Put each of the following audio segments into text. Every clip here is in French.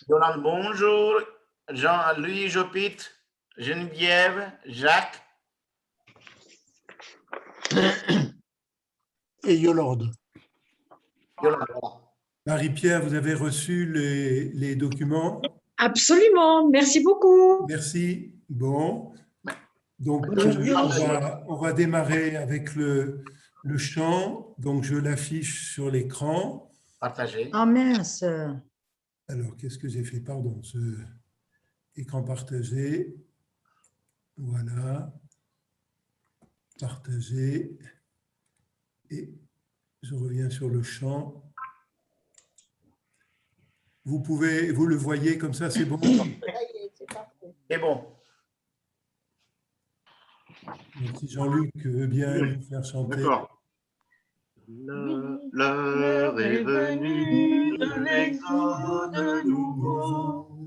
Yolande, bonjour. Jean-Louis Jopit, Geneviève, Jacques. Et Yolande. Yolande, voilà. Marie-Pierre, vous avez reçu les documents? Absolument, merci beaucoup. Merci. Bon. Donc, Aujourd'hui, on va démarrer avec le chant. Donc, je l'affiche sur l'écran. Partagez. Ah mince. Alors, qu'est-ce que j'ai fait? Pardon, ce écran partagé. Voilà. Partagé. Et je reviens sur le chant. Vous le voyez comme ça, c'est bon? C'est bon. Donc, si Jean-Luc veut bien nous faire chanter. D'accord. L'heure est venue de l'exode nouveau.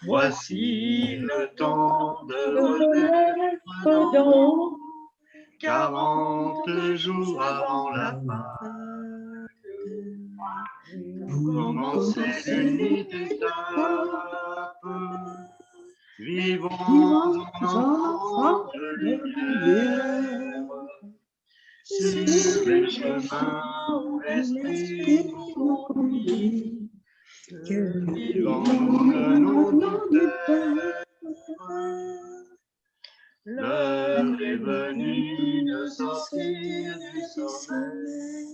Voici le temps de renaître d'en 40 jours avant la Pâque. Vous commencez une étape. Vivons en enfants de lumière. Sur les chemins où l'esprit nous conduit, que vivons de nos douleurs. L'heure est venue de sortir du sommeil.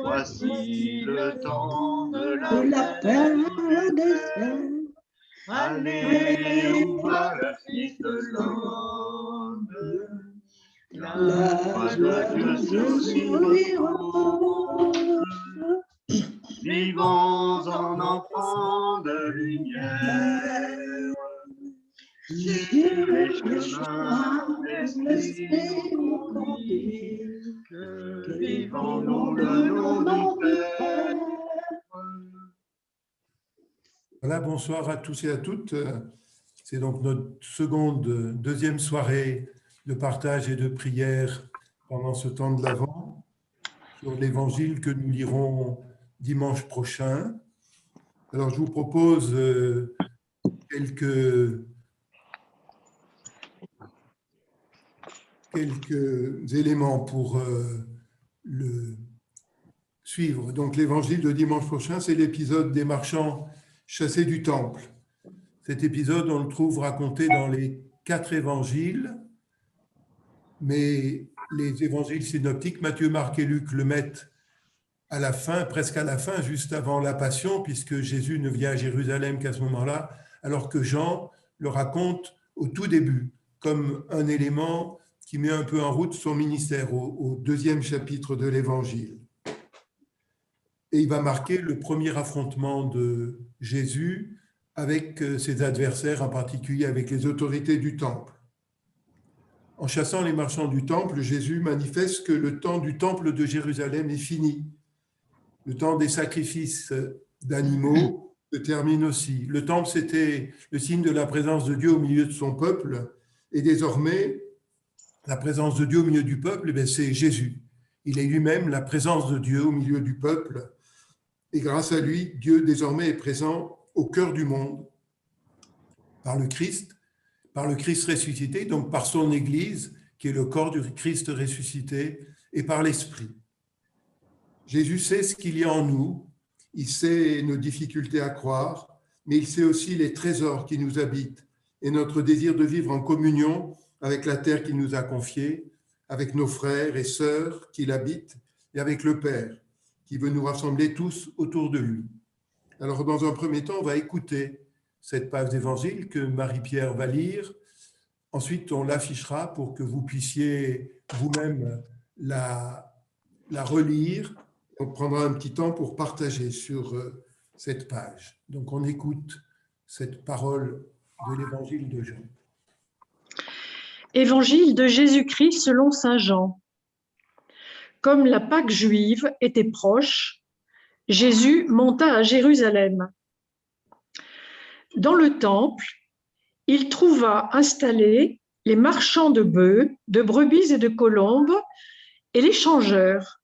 Voici le temps de la paix des cieux. Allez, où va le Fils de l'homme? La joyeuse survivons. Vivons en enfants de lumière. Sur les chemins l'esprit nous conduit. Que vivons-nous le nom du Père. Voilà, bonsoir à tous et à toutes. C'est donc notre deuxième soirée de partage et de prière pendant ce temps de l'Avent sur l'évangile que nous lirons dimanche prochain. Alors, je vous propose quelques éléments pour le suivre. Donc, l'évangile de dimanche prochain, c'est l'épisode des marchands chassés du temple. Cet épisode, on le trouve raconté dans les 4 évangiles, mais les évangiles synoptiques, Matthieu, Marc et Luc, le mettent à la fin, presque à la fin, juste avant la Passion, puisque Jésus ne vient à Jérusalem qu'à ce moment-là, alors que Jean le raconte au tout début, comme un élément qui met un peu en route son ministère, au 2e chapitre de l'Évangile. Et il va marquer le premier affrontement de Jésus avec ses adversaires, en particulier avec les autorités du temple. En chassant les marchands du temple, Jésus manifeste que le temps du temple de Jérusalem est fini. Le temps des sacrifices d'animaux se termine aussi. Le temple, c'était le signe de la présence de Dieu au milieu de son peuple. Et désormais, la présence de Dieu au milieu du peuple, c'est Jésus. Il est lui-même la présence de Dieu au milieu du peuple. Et grâce à lui, Dieu désormais est présent au cœur du monde par le Christ ressuscité, donc par son Église, qui est le corps du Christ ressuscité, et par l'Esprit. Jésus sait ce qu'il y a en nous, il sait nos difficultés à croire, mais il sait aussi les trésors qui nous habitent et notre désir de vivre en communion avec la terre qu'il nous a confiée, avec nos frères et sœurs qui l'habitent et avec le Père, qui veut nous rassembler tous autour de lui. Alors, dans un premier temps, on va écouter cette page d'évangile que Marie-Pierre va lire. Ensuite, on l'affichera pour que vous puissiez vous-même la relire. On prendra un petit temps pour partager sur cette page. Donc, on écoute cette parole de l'évangile de Jean. Évangile de Jésus-Christ selon saint Jean. Comme la Pâque juive était proche, Jésus monta à Jérusalem. Dans le temple, il trouva installés les marchands de bœufs, de brebis et de colombes et les changeurs.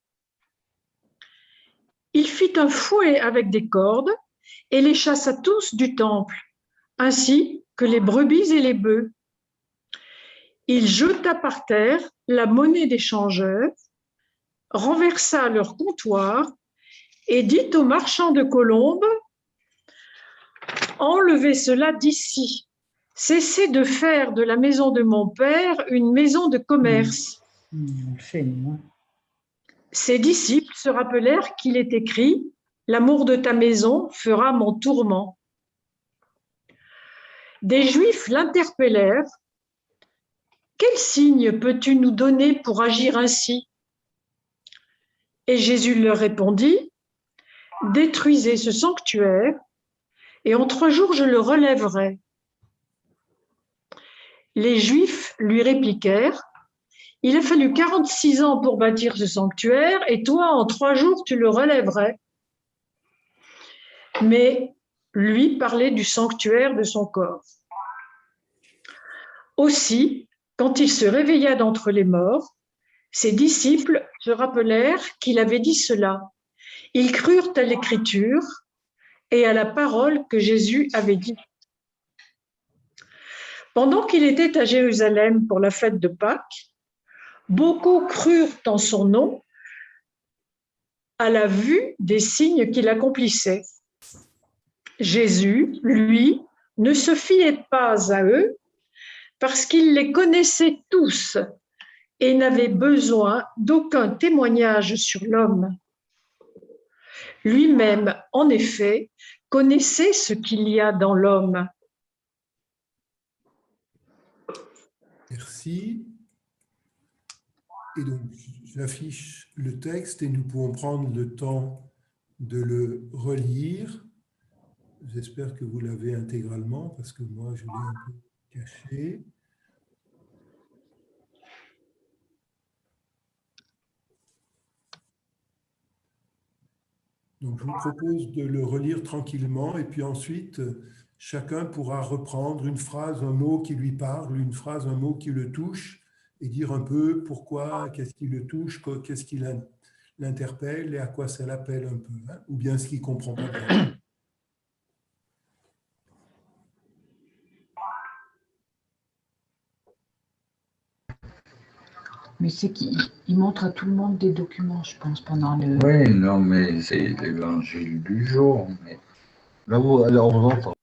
Il il fit un fouet avec des cordes et les chassa tous du temple, ainsi que les brebis et les bœufs. Il jeta par terre la monnaie des changeurs, renversa leur comptoir et dit aux marchands de colombes: « Enlevez cela d'ici. Cessez de faire de la maison de mon père une maison de commerce. » Ses disciples se rappelèrent qu'il est écrit « L'amour de ta maison fera mon tourment. » Des Juifs l'interpellèrent. « Quel signe peux-tu nous donner pour agir ainsi ?» Et Jésus leur répondit: « Détruisez ce sanctuaire, et en 3 jours je le relèverai. » Les Juifs lui répliquèrent: « Il a fallu 46 ans pour bâtir ce sanctuaire, et toi, en 3 jours, tu le relèverais. » Mais lui parlait du sanctuaire de son corps. Aussi, quand il se réveilla d'entre les morts, ses disciples se rappelèrent qu'il avait dit cela. Ils crurent à l'Écriture et à la parole que Jésus avait dite. Pendant qu'il était à Jérusalem pour la fête de Pâques, beaucoup crurent en son nom à la vue des signes qu'il accomplissait. Jésus, lui, ne se fiait pas à eux parce qu'il les connaissait tous et n'avait besoin d'aucun témoignage sur l'homme. Lui-même, en effet, connaissait ce qu'il y a dans l'homme. Merci. Et donc, j'affiche le texte et nous pouvons prendre le temps de le relire. J'espère que vous l'avez intégralement parce que moi, je l'ai un peu caché. Donc, je vous propose de le relire tranquillement et puis ensuite, chacun pourra reprendre une phrase, un mot qui lui parle, une phrase, un mot qui le touche et dire un peu pourquoi, qu'est-ce qui le touche, qu'est-ce qui l'interpelle et à quoi ça l'appelle un peu, hein, ou bien ce qu'il ne comprend pas bien. Mais c'est qu'il montre à tout le monde des documents, je pense, pendant le... Oui, non, mais c'est l'évangile du jour. Mais... Là, vous, alors, on entend.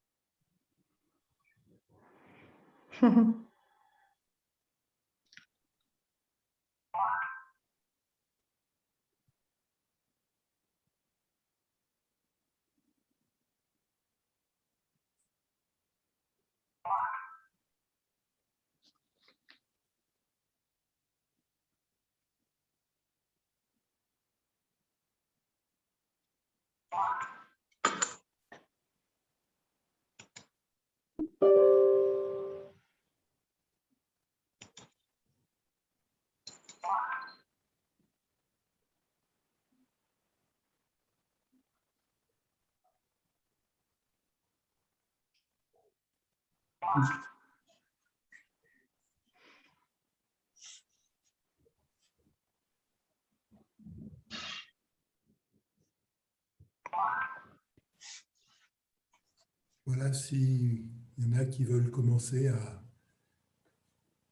Voilà, s'il y en a qui veulent commencer à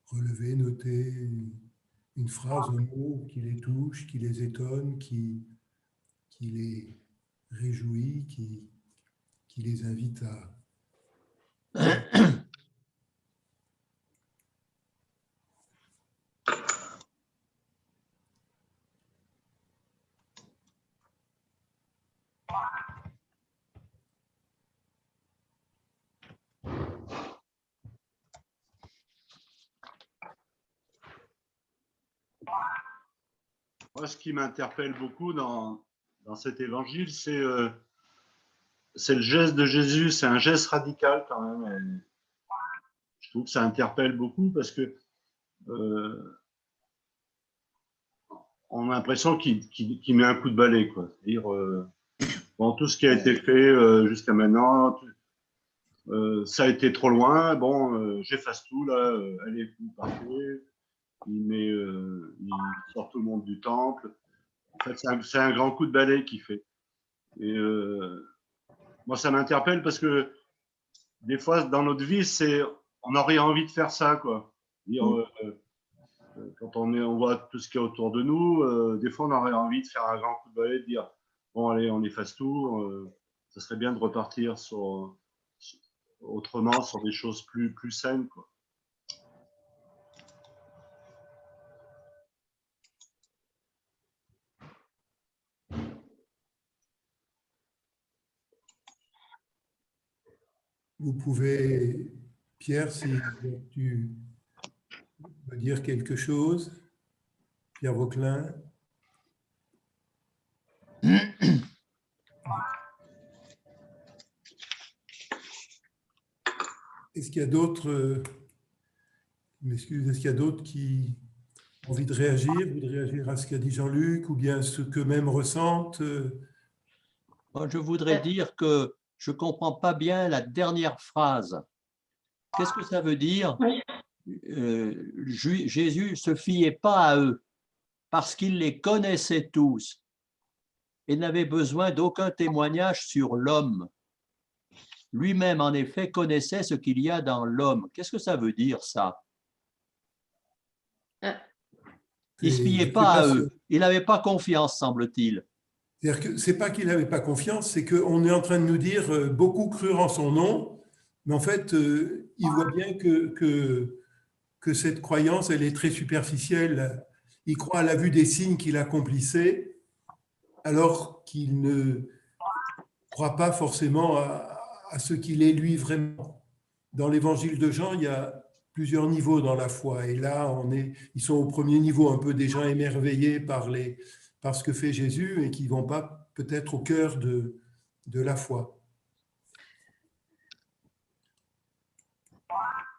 relever, noter une phrase, un mot qui les touche, qui les étonne, qui les réjouit, qui les invite à... Moi, ce qui m'interpelle beaucoup dans cet évangile, c'est le geste de Jésus. C'est un geste radical quand même. Et je trouve que ça interpelle beaucoup parce que on a l'impression qu'il met un coup de balai, quoi. C'est-à-dire, bon, tout ce qui a été fait jusqu'à maintenant, ça a été trop loin. Bon, j'efface tout là. Allez, vous partez. Il sort tout le monde du temple. En fait, c'est un grand coup de balai qu'il fait. Et moi, ça m'interpelle parce que des fois, dans notre vie, on aurait envie de faire ça, quoi. Dire, quand on voit tout ce qu'il y a autour de nous, des fois, on aurait envie de faire un grand coup de balai, de dire, bon, allez, on efface tout. Ça serait bien de repartir autrement, sur des choses plus saines, quoi. Vous pouvez, Pierre, si tu veux dire quelque chose, Pierre Vauquelin. Est-ce qu'il y a d'autres, m'excuse, est-ce qu'il y a d'autres qui ont envie de réagir à ce qu'a dit Jean-Luc ou bien ce qu'eux-mêmes ressentent? Moi, je voudrais dire que je ne comprends pas bien la dernière phrase. Qu'est-ce que ça veut dire? Oui. Jésus ne se fiait pas à eux parce qu'il les connaissait tous et n'avait besoin d'aucun témoignage sur l'homme. Lui-même, en effet, connaissait ce qu'il y a dans l'homme. Qu'est-ce que ça veut dire, ça? Il ne se fiait pas à eux. Il n'avait pas confiance, semble-t-il. C'est-à-dire que ce n'est pas qu'il n'avait pas confiance, c'est qu'on est en train de nous dire beaucoup crurent en son nom, mais en fait, il voit bien que cette croyance, elle est très superficielle. Il croit à la vue des signes qu'il accomplissait, alors qu'il ne croit pas forcément à ce qu'il est lui vraiment. Dans l'évangile de Jean, il y a plusieurs niveaux dans la foi. Et là, ils sont au premier niveau, un peu des gens émerveillés par ce que fait Jésus et qui ne vont pas peut-être au cœur de la foi.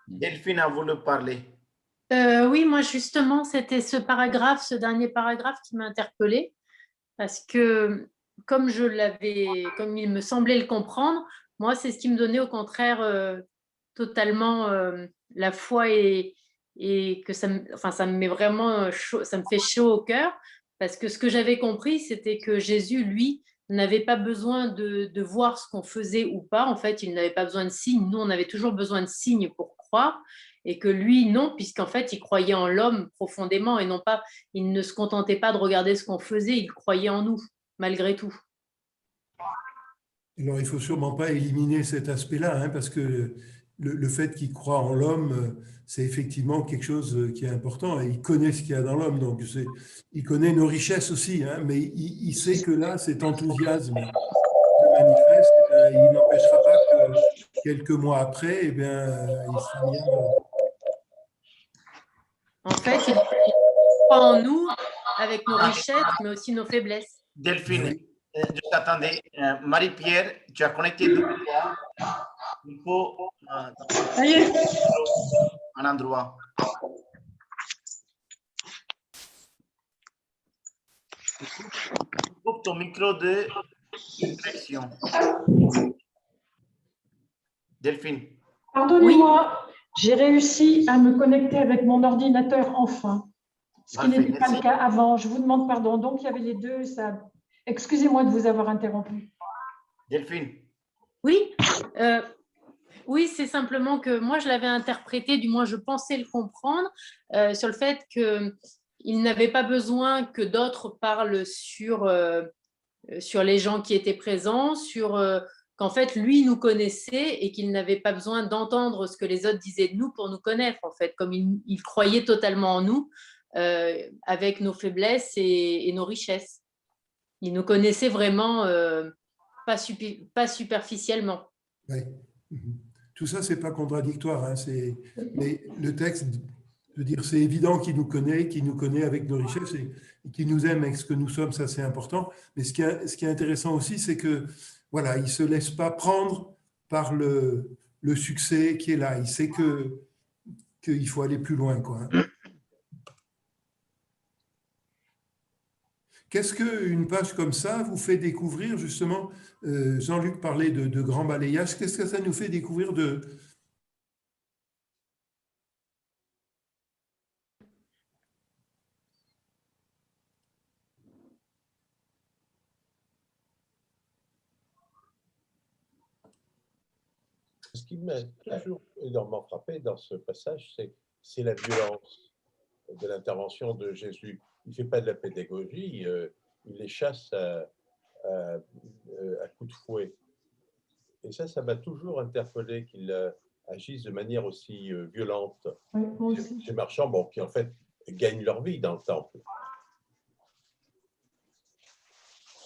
Delphine a voulu parler. Oui, moi justement, c'était ce dernier paragraphe qui m'a interpellée, parce que comme il me semblait le comprendre, moi c'est ce qui me donnait au contraire totalement la foi et que ça me met vraiment chaud, ça me fait chaud au cœur, parce que ce que j'avais compris, c'était que Jésus, lui, n'avait pas besoin de voir ce qu'on faisait ou pas. En fait, il n'avait pas besoin de signes. Nous, on avait toujours besoin de signes pour croire. Et que lui, non, puisqu'en fait, il croyait en l'homme profondément et non pas, il ne se contentait pas de regarder ce qu'on faisait, il croyait en nous, malgré tout. Alors, il ne faut sûrement pas éliminer cet aspect-là, hein, parce que le fait qu'il croit en l'homme, c'est effectivement quelque chose qui est important. Et il connaît ce qu'il y a dans l'homme, donc il connaît nos richesses aussi, hein, mais il sait que là, cet enthousiasme se manifeste, il n'empêchera pas que quelques mois après, il sera mis à mort. En fait, il croit en nous avec nos richesses, mais aussi nos faiblesses. Delphine, Oui. juste attendez. Marie-Pierre, tu as connecté deux fois. Il faut un endroit. Coupe ton micro de connexion. Delphine. Pardonnez-moi, j'ai réussi à me connecter avec mon ordinateur enfin, ce qui Parfait, n'était pas merci. le cas avant. Je vous demande pardon. Donc, il y avait les deux. Excusez-moi de vous avoir interrompu. Delphine. Oui, oui, c'est simplement que moi, je l'avais interprété, du moins je pensais le comprendre, sur le fait qu'il n'avait pas besoin que d'autres parlent sur les gens qui étaient présents, qu'en fait, lui nous connaissait et qu'il n'avait pas besoin d'entendre ce que les autres disaient de nous pour nous connaître, en fait, comme il croyait totalement en nous, avec nos faiblesses et nos richesses. Il nous connaissait vraiment pas superficiellement. Oui. Tout ça, ce n'est pas contradictoire, hein, mais le texte, je veux dire, c'est évident qu'il nous connaît avec nos richesses et qu'il nous aime avec ce que nous sommes, ça c'est important. Mais ce qui est intéressant aussi, c'est que voilà, il ne se laisse pas prendre par le succès qui est là. Il sait qu'il faut aller plus loin, quoi. Qu'est-ce qu'une page comme ça vous fait découvrir, justement, Jean-Luc parlait de grand balayage, qu'est-ce que ça nous fait découvrir de… qui m'a toujours énormément frappé dans ce passage, c'est la violence de l'intervention de Jésus. Il ne fait pas de la pédagogie, il les chasse à coups de fouet. Et ça m'a toujours interpellé qu'il agisse de manière aussi violente. Oui, moi aussi. Ces marchands, bon, qui en fait gagnent leur vie dans le temple.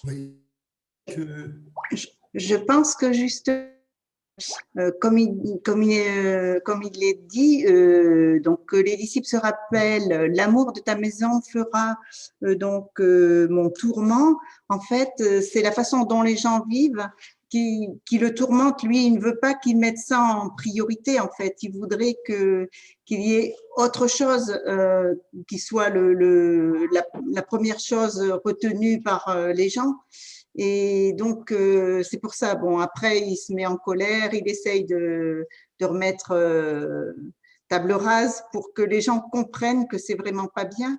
Oui. Je pense que juste, comme il est dit, donc que les disciples se rappellent, l'amour de ta maison fera mon tourment. En fait, c'est la façon dont les gens vivent qui le tourmente. Lui, il ne veut pas qu'il mette ça en priorité. En fait, il voudrait qu'il y ait autre chose qui soit la première chose retenue par les gens. Et donc, c'est pour ça, bon, après, il se met en colère, il essaye de remettre table rase pour que les gens comprennent que c'est vraiment pas bien.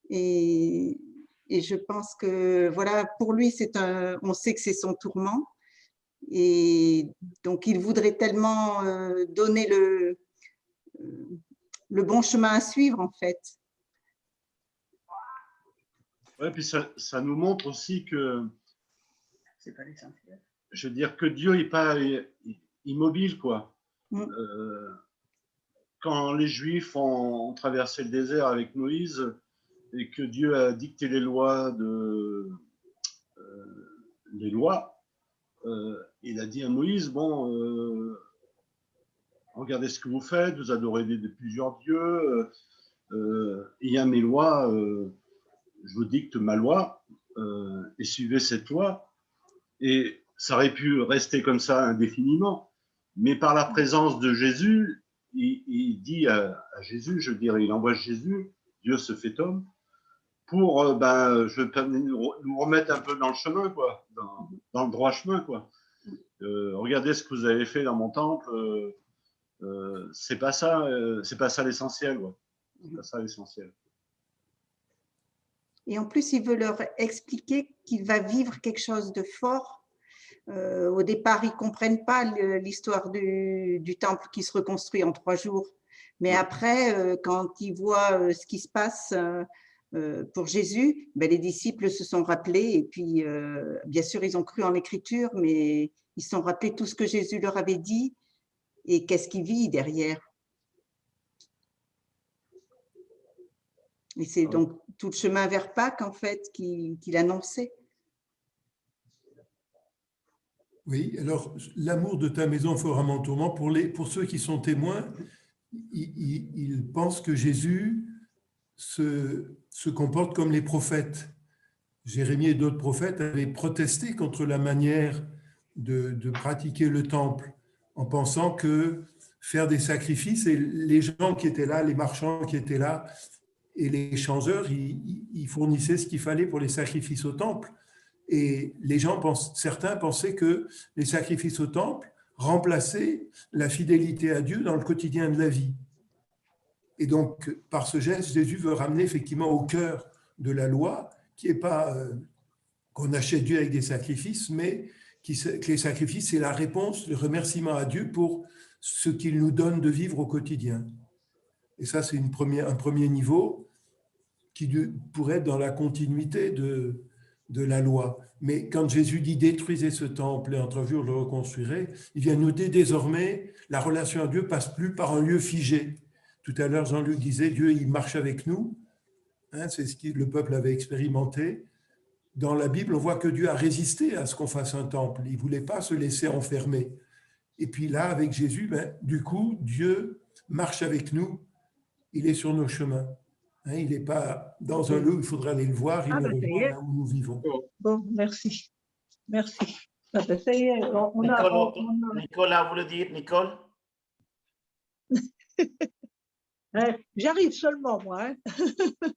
Et je pense que, voilà, pour lui, on sait que c'est son tourment. Et donc, il voudrait tellement donner le bon chemin à suivre, en fait. Ouais, puis ça nous montre aussi que, C'est pas l'essentiel. je veux dire, que Dieu n'est pas immobile, quoi. Quand les Juifs ont traversé le désert avec Moïse et que Dieu a dicté les lois, il a dit à Moïse, bon, regardez ce que vous faites, vous adorez plusieurs dieux, il y a mes lois, je vous dicte ma loi, et suivez cette loi. Et ça aurait pu rester comme ça indéfiniment, mais par la présence de Jésus, il dit à Jésus, je veux dire, il envoie Jésus, Dieu se fait homme, pour nous remettre un peu dans le chemin, quoi, dans le droit chemin, quoi. Regardez ce que vous avez fait dans mon temple, c'est pas ça l'essentiel, quoi. C'est pas ça l'essentiel. Et en plus, il veut leur expliquer qu'il va vivre quelque chose de fort. Au départ, ils ne comprennent pas l'histoire du temple qui se reconstruit en 3 jours. Mais après, quand ils voient ce qui se passe pour Jésus, ben, les disciples se sont rappelés. Et puis, bien sûr, ils ont cru en l'écriture, mais ils se sont rappelés tout ce que Jésus leur avait dit et qu'est-ce qu'il vit derrière. Et c'est donc tout le chemin vers Pâques, en fait, qu'il annonçait. Oui, alors l'amour de ta maison fera mon tourment. Pour ceux qui sont témoins, ils pensent que Jésus se comporte comme les prophètes. Jérémie et d'autres prophètes avaient protesté contre la manière de pratiquer le temple en pensant que faire des sacrifices, et les gens qui étaient là, les marchands qui étaient là, et les changeurs, ils fournissaient ce qu'il fallait pour les sacrifices au temple. Et les gens, certains pensaient que les sacrifices au temple remplaçaient la fidélité à Dieu dans le quotidien de la vie. Et donc, par ce geste, Jésus veut ramener effectivement au cœur de la loi, qui n'est pas qu'on achète Dieu avec des sacrifices, mais que les sacrifices, c'est la réponse, le remerciement à Dieu pour ce qu'il nous donne de vivre au quotidien. Et ça, c'est un premier niveau qui pourrait être dans la continuité de la loi. Mais quand Jésus dit « détruisez ce temple et en 3 jours je le reconstruirai », il vient nous dire désormais, la relation à Dieu passe plus par un lieu figé. Tout à l'heure, Jean-Luc disait « Dieu, il marche avec nous ». C'est ce que le peuple avait expérimenté. Dans la Bible, on voit que Dieu a résisté à ce qu'on fasse un temple. Il ne voulait pas se laisser enfermer. Et puis là, avec Jésus, du coup, Dieu marche avec nous. Il est sur nos chemins. Il n'est pas dans un lieu où il faudra aller le voir, il nous rejoint là où nous vivons. Bon, merci. Merci. Ah ben, ça y est, Nicolas voulait dire, Nicole? J'arrive seulement, moi.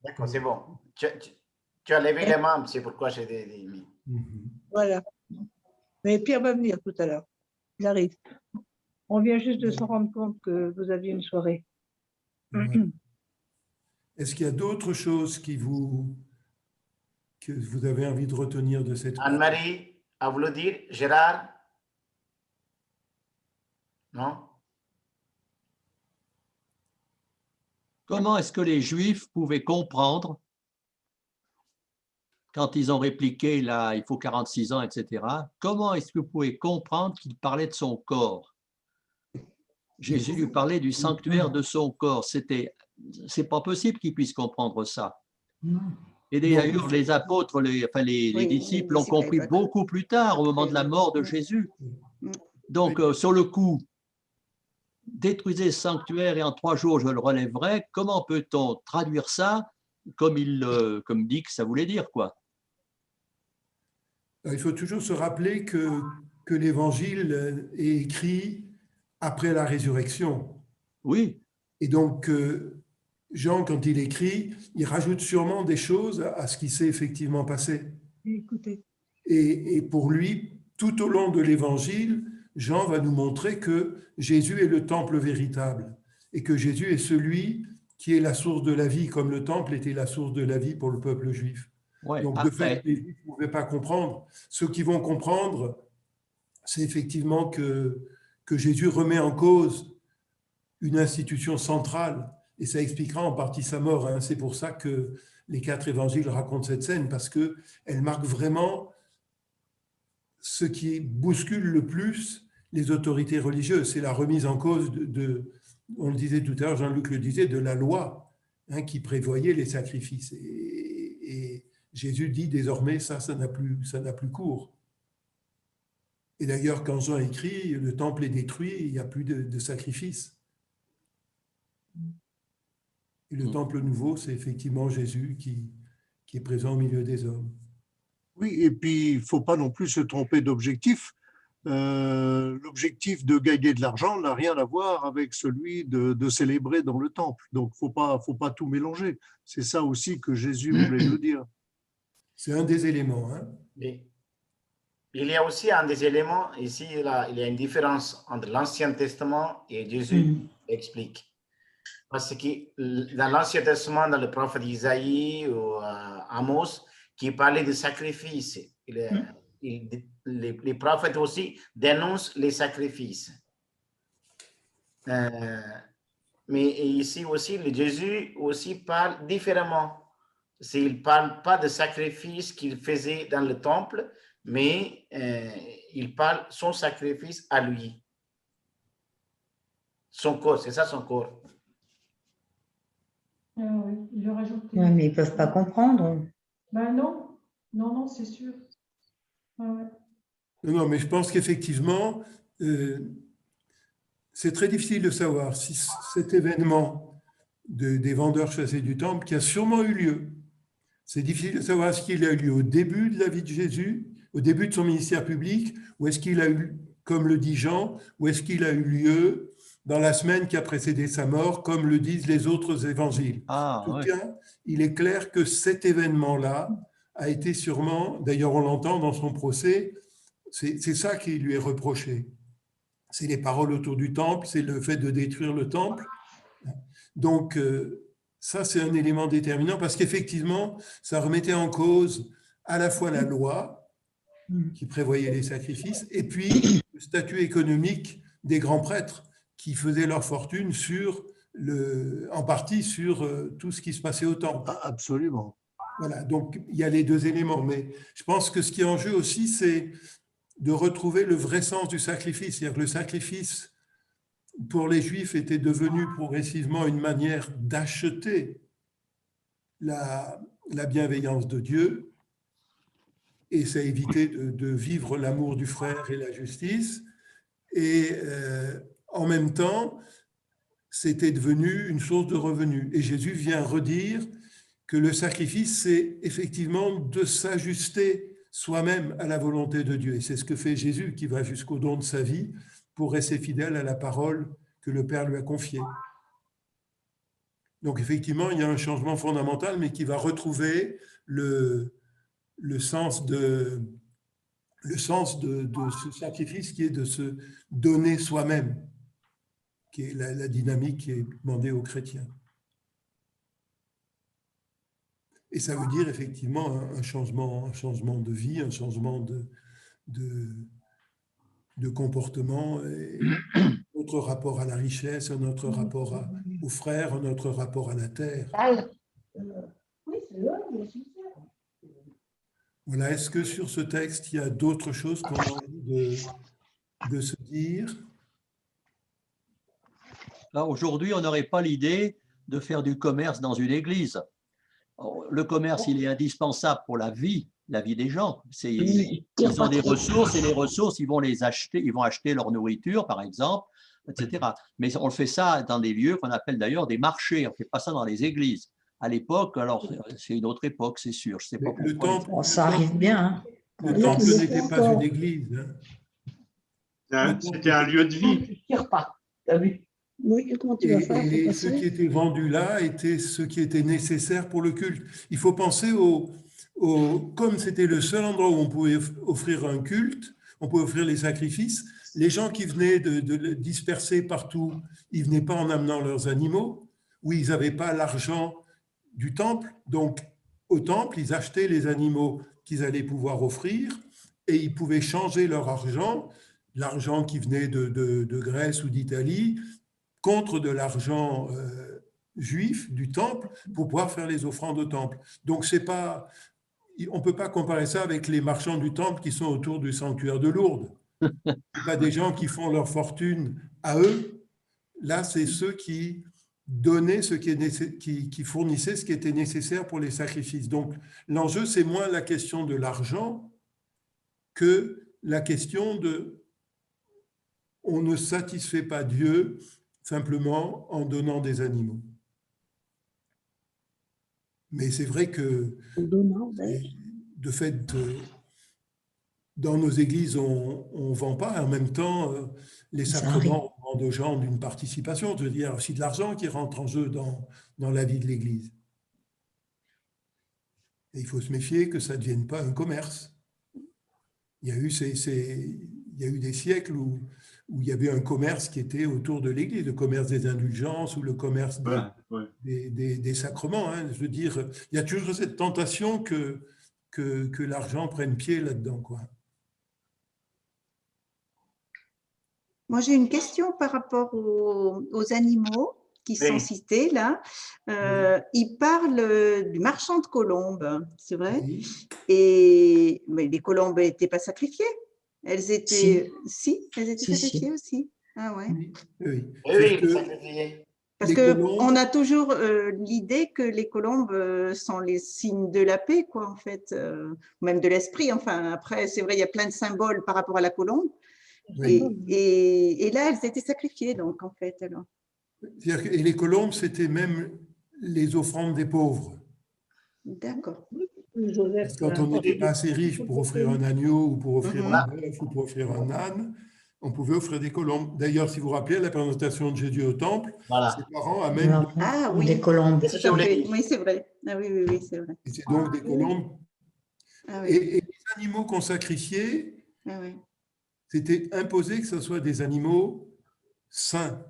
D'accord, c'est bon. Tu as levé les mains, c'est pourquoi j'ai mis. Voilà. Mais Pierre va venir tout à l'heure. Il arrive. On vient juste de se rendre compte que vous aviez une soirée. Ouais. Est-ce qu'il y a d'autres choses que vous avez envie de retenir de cette... Anne-Marie, à vous le dire, Gérard? Non? Comment est-ce que les Juifs pouvaient comprendre, quand ils ont répliqué là, il faut 46 ans, etc., comment est-ce que vous pouvez comprendre qu'il parlait de son corps? Jésus lui parlait du sanctuaire de son corps. C'est pas possible qu'ils puissent comprendre ça. Et d'ailleurs, les apôtres, les disciples l'ont compris beaucoup plus tard, au moment de la mort de Jésus. Donc, sur le coup, détruisez le sanctuaire et en 3 jours, je le relèverai. Comment peut-on traduire ça comme dit que ça voulait dire, quoi? Il faut toujours se rappeler que l'Évangile est écrit après la résurrection. Oui. Et donc, Jean, quand il écrit, il rajoute sûrement des choses à ce qui s'est effectivement passé. Écoutez. Et pour lui, tout au long de l'Évangile, Jean va nous montrer que Jésus est le temple véritable et que Jésus est celui qui est la source de la vie, comme le temple était la source de la vie pour le peuple juif. Ouais, donc, de fait, les Juifs ne pouvaient pas comprendre. Ceux qui vont comprendre, c'est effectivement que Jésus remet en cause une institution centrale, et ça expliquera en partie sa mort. Hein. C'est pour ça que les 4 évangiles racontent cette scène, parce qu'elle marque vraiment ce qui bouscule le plus les autorités religieuses. C'est la remise en cause on le disait tout à l'heure, Jean-Luc le disait, de la loi, hein, qui prévoyait les sacrifices. Et Jésus dit désormais, ça n'a plus cours. Et d'ailleurs, quand Jean écrit, le temple est détruit, il n'y a plus de sacrifice. Et le temple nouveau, c'est effectivement Jésus qui est présent au milieu des hommes. Oui, et puis il ne faut pas non plus se tromper d'objectif. L'objectif de gagner de l'argent n'a rien à voir avec celui de célébrer dans le temple. Donc, il ne faut pas tout mélanger. C'est ça aussi que Jésus voulait nous dire. C'est un des éléments. Hein. Mais il y a aussi un des éléments, ici, il y a une différence entre l'Ancien Testament et Jésus explique. Parce que dans l'Ancien Testament, dans le prophète Isaïe ou Amos, qui parlait de sacrifices, les prophètes aussi dénoncent les sacrifices. Mais ici aussi, Jésus aussi parle différemment. Il ne parle pas de sacrifice qu'il faisait dans le temple, mais il parle de son sacrifice à lui. Son corps, c'est ça son corps. Oui, il le rajoute. Oui, mais ils ne peuvent pas comprendre. Ben non, c'est sûr. Ouais. Non, mais je pense qu'effectivement, c'est très difficile de savoir si cet événement des vendeurs chassés du temple, qui a sûrement eu lieu, c'est difficile de savoir est-ce qu'il a eu lieu au début de la vie de Jésus, au début de son ministère public, ou est-ce qu'il a eu, comme le dit Jean, ou est-ce qu'il a eu lieu dans la semaine qui a précédé sa mort, comme le disent les autres évangiles. En tout cas, il est clair que cet événement-là a été sûrement, d'ailleurs on l'entend dans son procès, c'est ça qui lui est reproché. C'est les paroles autour du temple, c'est le fait de détruire le temple. Donc, ça, c'est un élément déterminant parce qu'effectivement, ça remettait en cause à la fois la loi qui prévoyait les sacrifices et puis le statut économique des grands prêtres qui faisaient leur fortune en partie sur tout ce qui se passait au temple. Absolument. Voilà, donc il y a les 2 éléments, mais je pense que ce qui est en jeu aussi, c'est de retrouver le vrai sens du sacrifice. C'est-à-dire que le sacrifice, pour les Juifs, était devenu progressivement une manière d'acheter la bienveillance de Dieu, et ça évitait de vivre l'amour du frère et la justice. Et en même temps, c'était devenu une source de revenus. Et Jésus vient redire que le sacrifice, c'est effectivement de s'ajuster soi-même à la volonté de Dieu. Et c'est ce que fait Jésus, qui va jusqu'au don de sa vie pour rester fidèle à la parole que le Père lui a confiée. Donc effectivement, il y a un changement fondamental, mais qui va retrouver le sens de ce sacrifice qui est de se donner soi-même, qui est la dynamique qui est demandée aux chrétiens. Et ça veut dire effectivement un changement de vie, un changement de comportement, et notre rapport à la richesse, notre rapport aux frères, notre rapport à la terre. Voilà, est-ce que sur ce texte, il y a d'autres choses qu'on a envie de se dire? Là, aujourd'hui, on n'aurait pas l'idée de faire du commerce dans une église. Le commerce, il est indispensable pour la vie des gens. Ils ont des ressources et les ressources, ils vont les acheter, ils vont acheter leur nourriture, par exemple, etc. Mais on fait ça dans des lieux qu'on appelle d'ailleurs des marchés. On ne fait pas ça dans les églises. À l'époque, alors c'est une autre époque, c'est sûr. Je sais pas Le temple, ça arrive bien. Hein. le temple n'était pas une église. Hein. C'était un lieu de vie. Tu ne tires pas, tu as vu? Oui, comment tu vas faire? Et ce qui était vendu là était ce qui était nécessaire pour le culte. Il faut penser comme c'était le seul endroit où on pouvait offrir un culte, on pouvait offrir les sacrifices, les gens qui venaient de disperser partout, ils ne venaient pas en amenant leurs animaux, où ils n'avaient pas l'argent du temple, donc au temple, ils achetaient les animaux qu'ils allaient pouvoir offrir et ils pouvaient changer leur argent, l'argent qui venait de Grèce ou d'Italie, contre de l'argent juif du temple pour pouvoir faire les offrandes au temple. Donc, on ne peut pas comparer ça avec les marchands du temple qui sont autour du sanctuaire de Lourdes. Ce n'est pas des gens qui font leur fortune à eux. Là, c'est ceux qui donnaient qui fournissaient ce qui était nécessaire pour les sacrifices. Donc, l'enjeu, c'est moins la question de l'argent que la question de on ne satisfait pas Dieu simplement en donnant des animaux. Mais c'est vrai que de fait, dans nos églises, on ne vend pas. En même temps, les sacrements rendent aux gens d'une participation. Je veux dire, aussi de l'argent qui rentre en jeu dans la vie de l'Église. Et il faut se méfier que ça ne devienne pas un commerce. Il y a eu des siècles où il y avait un commerce qui était autour de l'Église, le commerce des indulgences ou le commerce des sacrements. Hein. Je veux dire, il y a toujours cette tentation que l'argent prenne pied là-dedans, quoi. Moi, j'ai une question par rapport aux animaux qui sont cités là. Il parle du marchand de colombes, c'est vrai. Mais les colombes n'étaient pas sacrifiées. Elles étaient, elles étaient sacrifiées aussi. Ah ouais. Oui, Parce qu'on a toujours l'idée que les colombes sont les signes de la paix, quoi, en fait, même de l'esprit. Enfin, après, c'est vrai, il y a plein de symboles par rapport à la colombe. Et là, elles étaient sacrifiées, donc, en fait, alors. Et les colombes, c'était même les offrandes des pauvres. D'accord. Quand on n'était pas assez riche pour offrir un agneau ou pour offrir un bœuf ou pour offrir un âne, on pouvait offrir des colombes. D'ailleurs, si vous vous rappelez, la présentation de Jésus au temple, ses parents amènent des colombes. Oui, c'est vrai. Ah oui, c'est vrai. Et c'est donc des colombes. Et les animaux qu'on sacrifiait, c'était imposé que ce soit des animaux sains,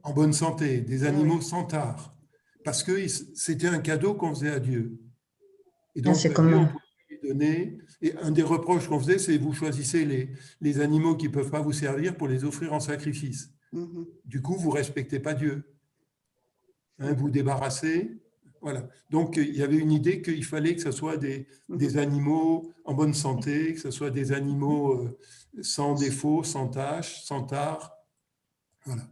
en bonne santé, des animaux sans tare, parce que c'était un cadeau qu'on faisait à Dieu. Et donc, Dieu, on pouvait lui donner. Et un des reproches qu'on faisait, c'est vous choisissez les animaux qui ne peuvent pas vous servir pour les offrir en sacrifice. Du coup, vous ne respectez pas Dieu. Hein, vous débarrassez. Voilà. Donc, il y avait une idée qu'il fallait que ce soit des animaux en bonne santé, que ce soit des animaux sans défaut, sans tache, sans tare. Voilà.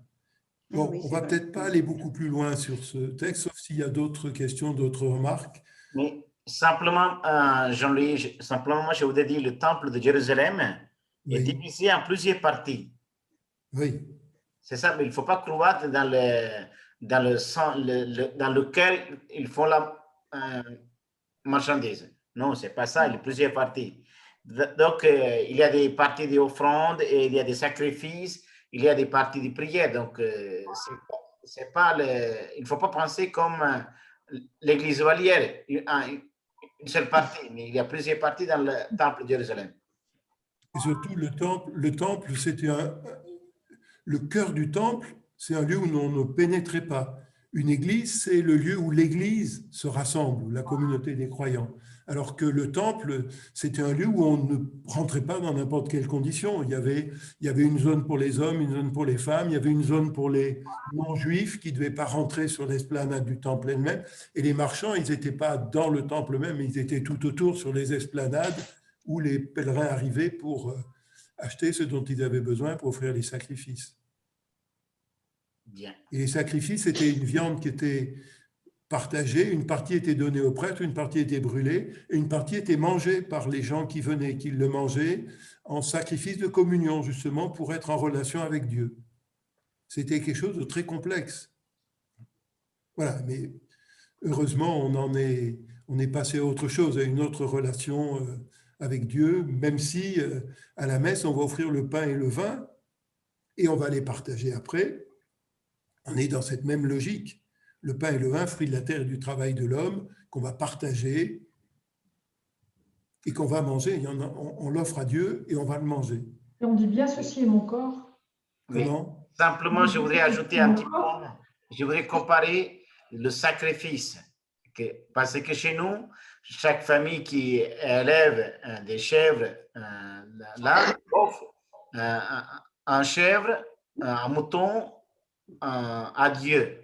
Bon, on ne va peut-être pas aller beaucoup plus loin sur ce texte, sauf s'il y a d'autres questions, d'autres remarques. Mais simplement, Jean-Louis, moi, je voudrais dire le temple de Jérusalem est divisé en plusieurs parties. Oui. C'est ça, mais il ne faut pas croire que dans lequel ils font la marchandise. Non, ce n'est pas ça, il y a plusieurs parties. Donc, il y a des parties d'offrandes et il y a des sacrifices, il y a des parties de prière. Donc, c'est pas il ne faut pas penser comme l'église valière, une seule partie, mais il y a plusieurs parties dans le temple de Jérusalem. Et surtout, le temple, c'était le cœur du temple, c'est un lieu où on ne pénétrait pas. Une église, c'est le lieu où l'église se rassemble, où la communauté des croyants. Alors que le temple, c'était un lieu où on ne rentrait pas dans n'importe quelle condition. Il y avait une zone pour les hommes, une zone pour les femmes, il y avait une zone pour les non-juifs qui ne devaient pas rentrer sur l'esplanade du temple elle-même. Et les marchands, ils n'étaient pas dans le temple même, ils étaient tout autour sur les esplanades où les pèlerins arrivaient pour acheter ce dont ils avaient besoin pour offrir les sacrifices. Bien. Et les sacrifices, c'était une viande qui était partagée, une partie était donnée aux prêtres, une partie était brûlée, et une partie était mangée par les gens qui venaient, qui le mangeaient en sacrifice de communion, justement, pour être en relation avec Dieu. C'était quelque chose de très complexe. Voilà, mais heureusement, on est passé à autre chose, à une autre relation avec Dieu, même si à la messe, on va offrir le pain et le vin, et on va les partager après. On est dans cette même logique. Le pain et le vin, fruit de la terre et du travail de l'homme, qu'on va partager et qu'on va manger. On l'offre à Dieu et on va le manger. Et on dit bien, ceci est mon corps. Oui. Comment? Simplement, je voudrais ajouter un petit point. Je voudrais comparer le sacrifice. Parce que chez nous, chaque famille qui élève des chèvres, là, offre un chèvre, un mouton à Dieu.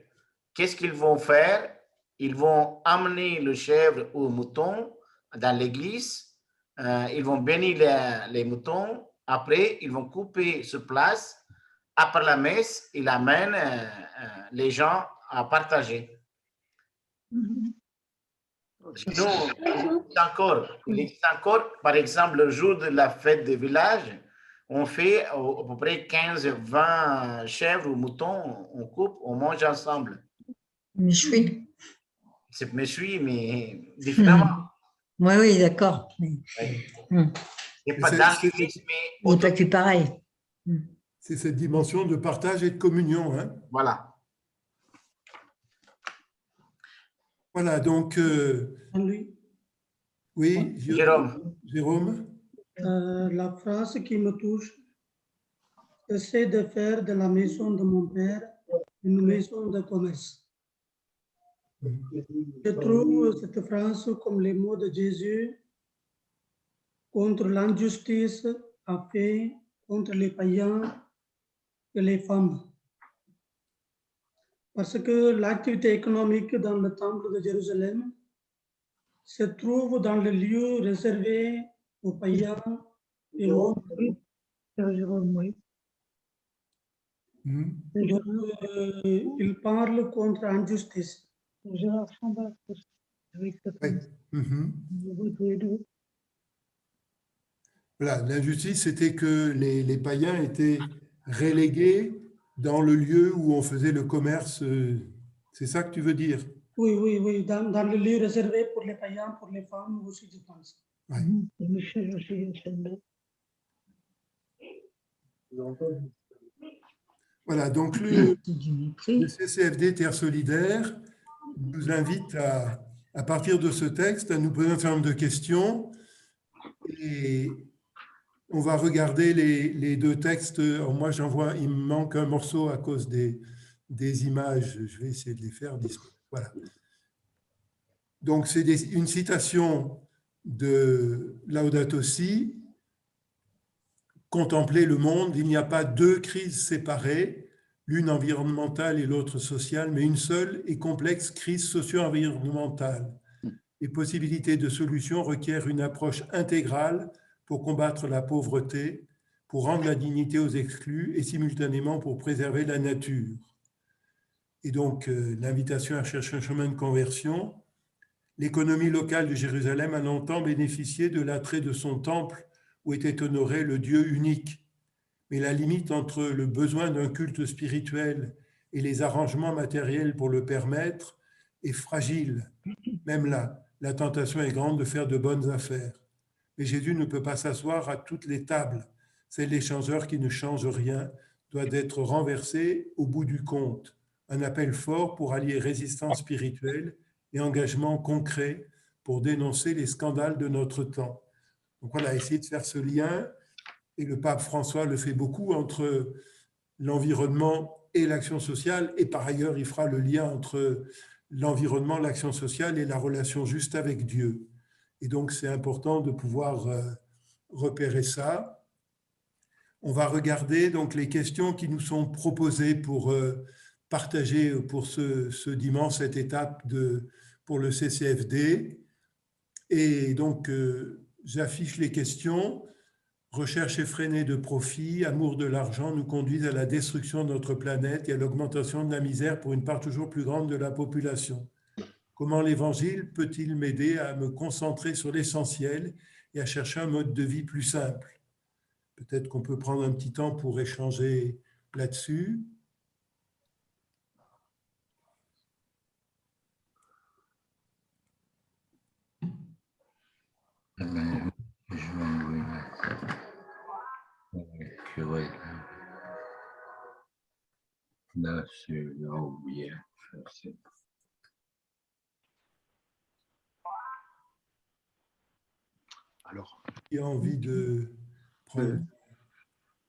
Qu'est-ce qu'ils vont faire? Ils vont amener le chèvre ou le mouton dans l'église. Ils vont bénir les moutons. Après, ils vont couper sur place. Après la messe, ils amènent les gens à partager. Nous, il existe encore, par exemple, le jour de la fête des villages, on fait à peu près 15-20 chèvres ou moutons, on coupe, on mange ensemble. Méchoui. C'est méchoui, mais différemment. Oui, oui, d'accord. Oui. C'est pas dans l'église, mais il n'est pas plus pareil. C'est cette dimension de partage et de communion. Hein? Voilà. Voilà, donc... oui, Jérôme. La phrase qui me touche, c'est de faire de la maison de mon père une maison de commerce. Je trouve cette phrase comme les mots de Jésus contre l'injustice a fait contre les païens et les femmes. Parce que l'activité économique dans le temple de Jérusalem se trouve dans le lieu réservé aux païens et aux hommes. Donc, il parle contre l'injustice. Voilà, l'injustice, c'était que les païens étaient relégués dans le lieu où on faisait le commerce. C'est ça que tu veux dire? Oui, oui, oui, dans le lieu réservé pour les païens, pour les femmes aussi, je pense. Ouais. Voilà, donc le CCFD Terre Solidaire nous invite à partir de ce texte à nous poser un certain nombre de questions et on va regarder les deux textes. Alors moi, il me manque un morceau à cause des images. Je vais essayer de les faire disparaître. Voilà. Donc, c'est une citation de Laudato Si. Contempler le monde, il n'y a pas deux crises séparées, l'une environnementale et l'autre sociale, mais une seule et complexe crise socio-environnementale. Les possibilités de solution requièrent une approche intégrale pour combattre la pauvreté, pour rendre la dignité aux exclus et simultanément pour préserver la nature. Et donc, l'invitation à chercher un chemin de conversion. L'économie locale de Jérusalem a longtemps bénéficié de l'attrait de son temple où était honoré le Dieu unique. Mais la limite entre le besoin d'un culte spirituel et les arrangements matériels pour le permettre est fragile. Même là, la tentation est grande de faire de bonnes affaires. Mais Jésus ne peut pas s'asseoir à toutes les tables. Celle des changeurs qui ne changent rien doit être renversée au bout du compte. Un appel fort pour allier résistance spirituelle et engagement concret pour dénoncer les scandales de notre temps. Donc voilà, essayer de faire ce lien, et le pape François le fait beaucoup, entre l'environnement et l'action sociale, et par ailleurs, il fera le lien entre l'environnement, l'action sociale et la relation juste avec Dieu. Et donc, c'est important de pouvoir repérer ça. On va regarder donc les questions qui nous sont proposées pour partager pour ce dimanche cette étape pour le CCFD. Et donc, j'affiche les questions. Recherche effrénée de profit, amour de l'argent nous conduisent à la destruction de notre planète et à l'augmentation de la misère pour une part toujours plus grande de la population. Comment l'Évangile peut-il m'aider à me concentrer sur l'essentiel et à chercher un mode de vie plus simple? Peut-être qu'on peut prendre un petit temps pour échanger là-dessus. Là, c'est là où il y a. Alors, qui a envie de prendre...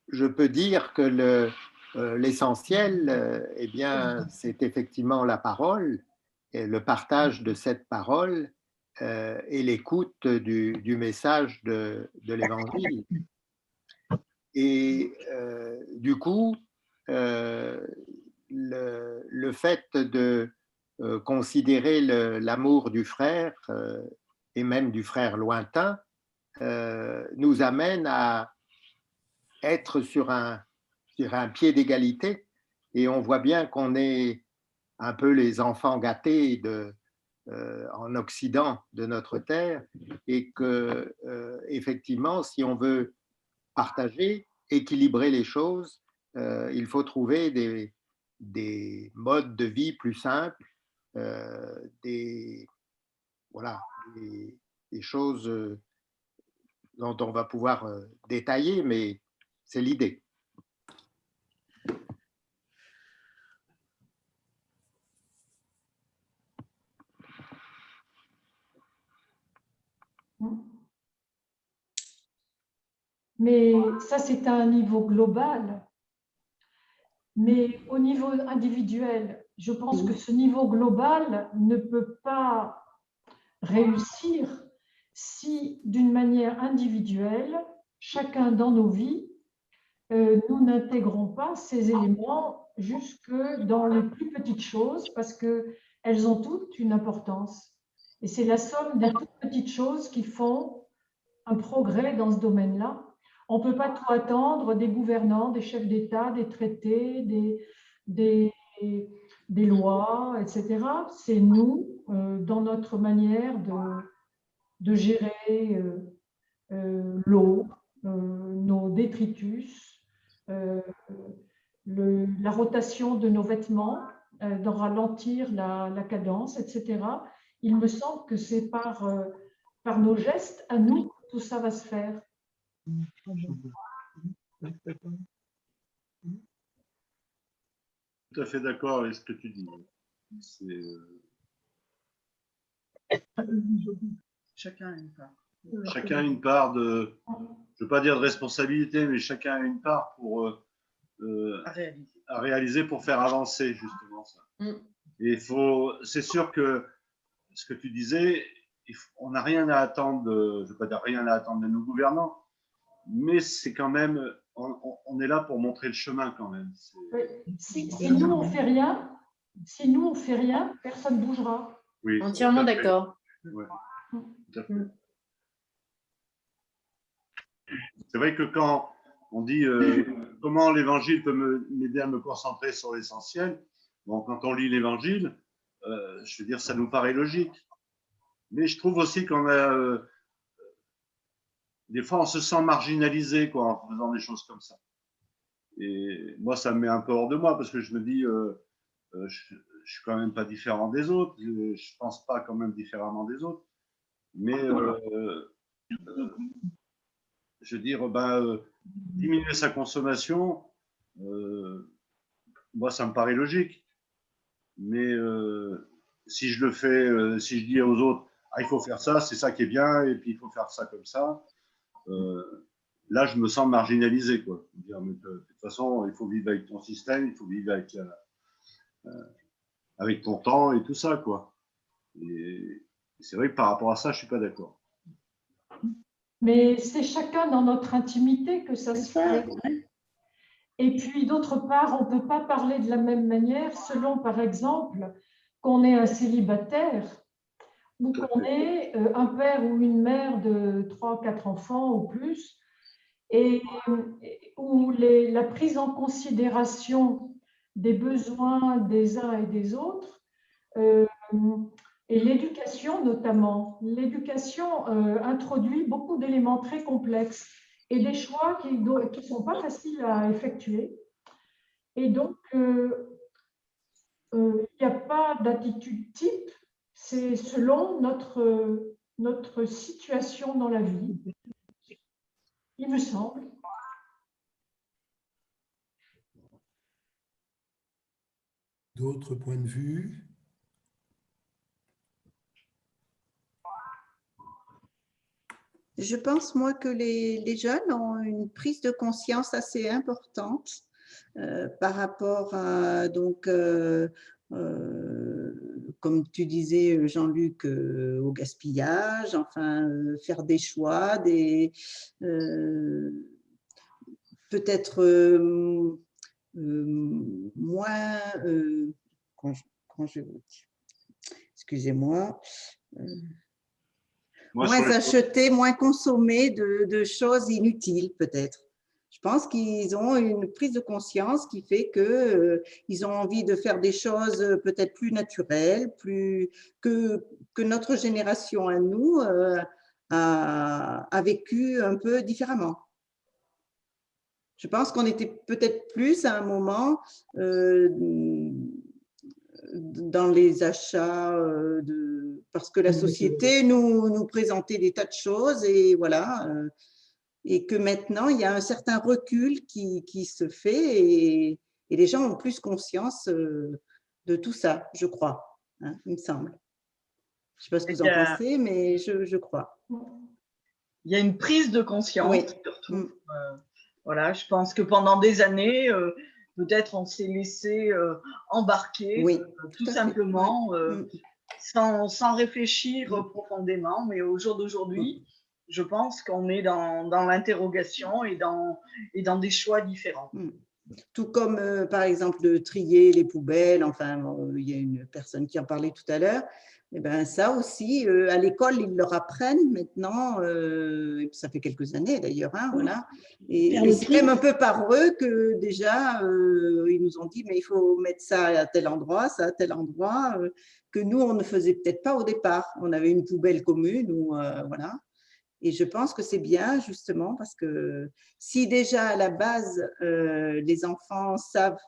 Je peux dire que l'essentiel, eh bien, c'est effectivement la parole, et le partage de cette parole et l'écoute du message de l'Évangile. Et du coup, le fait de considérer l'amour du frère et même du frère lointain nous amène à être sur un pied d'égalité. Et on voit bien qu'on est un peu les enfants gâtés en Occident de notre terre et que effectivement, si on veut partager, équilibrer les choses, il faut trouver des modes de vie plus simples, des choses dont on va pouvoir détailler, mais c'est l'idée. Mais ça, c'est à un niveau global. Mais au niveau individuel, je pense que ce niveau global ne peut pas réussir si, d'une manière individuelle, chacun dans nos vies, nous n'intégrons pas ces éléments jusque dans les plus petites choses parce qu'elles ont toutes une importance. Et c'est la somme des toutes petites choses qui font un progrès dans ce domaine-là. On ne peut pas tout attendre des gouvernants, des chefs d'État, des traités, des lois, etc. C'est nous, dans notre manière de gérer l'eau, nos détritus, la rotation de nos vêtements, de ralentir la cadence, etc. Il me semble que c'est par nos gestes à nous que tout ça va se faire. Tout à fait d'accord avec ce que tu dis. Chacun a une part. Chacun a une part je ne veux pas dire de responsabilité, mais chacun a une part à réaliser pour faire avancer justement ça. Et c'est sûr que ce que tu disais, on n'a rien à attendre je ne veux pas dire rien à attendre de nos gouvernants, mais c'est quand même, on est là pour montrer le chemin quand même. Oui. Si nous on fait rien, personne ne bougera. Oui, entièrement d'accord. Ouais, tout à fait. C'est vrai que quand on dit comment l'évangile peut m'aider à me concentrer sur l'essentiel, bon, quand on lit l'évangile, je veux dire, ça nous paraît logique. Mais je trouve aussi qu'on a des fois on se sent marginalisé quoi, en faisant des choses comme ça. Et moi, ça me met un peu hors de moi parce que je me dis, je suis quand même pas différent des autres, je pense pas quand même différemment des autres. Mais je veux dire, diminuer sa consommation, moi, ça me paraît logique. Mais si je le fais, si je dis aux autres, ah, il faut faire ça, c'est ça qui est bien, et puis il faut faire ça comme ça, là, je me sens marginalisé, quoi. Dire, mais de toute façon, il faut vivre avec ton système, il faut vivre avec ton temps et tout ça, quoi. Et c'est vrai que par rapport à ça, je ne suis pas d'accord. Mais c'est chacun dans notre intimité que ça se fait. Et puis, d'autre part, on ne peut pas parler de la même manière selon, par exemple, qu'on est un célibataire ou qu'on est un père ou une mère de 3, 4 enfants ou plus, et où la prise en considération des besoins des uns et des autres, et l'éducation notamment. L'éducation introduit beaucoup d'éléments très complexes et des choix qui ne sont pas faciles à effectuer. Et donc, il n'y a pas d'attitude type, c'est selon notre situation dans la vie, il me semble. D'autres points de vue? Je pense, moi, que les jeunes ont une prise de conscience assez importante par rapport à, donc, comme tu disais, Jean-Luc, au gaspillage, enfin, faire des choix, peut-être moins, excusez-moi, moins acheter, moins consommer de choses inutiles, peut-être. Je pense qu'ils ont une prise de conscience qui fait qu'ils ont envie de faire des choses peut-être plus naturelles, que notre génération à nous a vécu un peu différemment. Je pense qu'on était peut-être plus à un moment dans les achats, parce que la société nous présentait des tas de choses et voilà, et que maintenant il y a un certain recul qui se fait et les gens ont plus conscience de tout ça, je crois, hein, il me semble. Je ne sais pas ce que vous en pensez, mais je crois. Il y a une prise de conscience, oui. Surtout. Voilà, je pense que pendant des années, peut-être on s'est laissé embarquer, oui, tout simplement, sans réfléchir profondément. Mais au jour d'aujourd'hui, je pense qu'on est dans l'interrogation et dans des choix différents. Tout comme, par exemple, de trier les poubelles, enfin, il y a une personne qui en parlait tout à l'heure. Eh ben, ça aussi, à l'école, ils leur apprennent maintenant, ça fait quelques années d'ailleurs, hein, voilà. Et c'est même un peu par eux que déjà, ils nous ont dit, mais il faut mettre ça à tel endroit, ça à tel endroit, que nous, on ne faisait peut-être pas au départ. On avait une poubelle commune, ou voilà. Et je pense que c'est bien, justement, parce que si déjà à la base, les enfants savent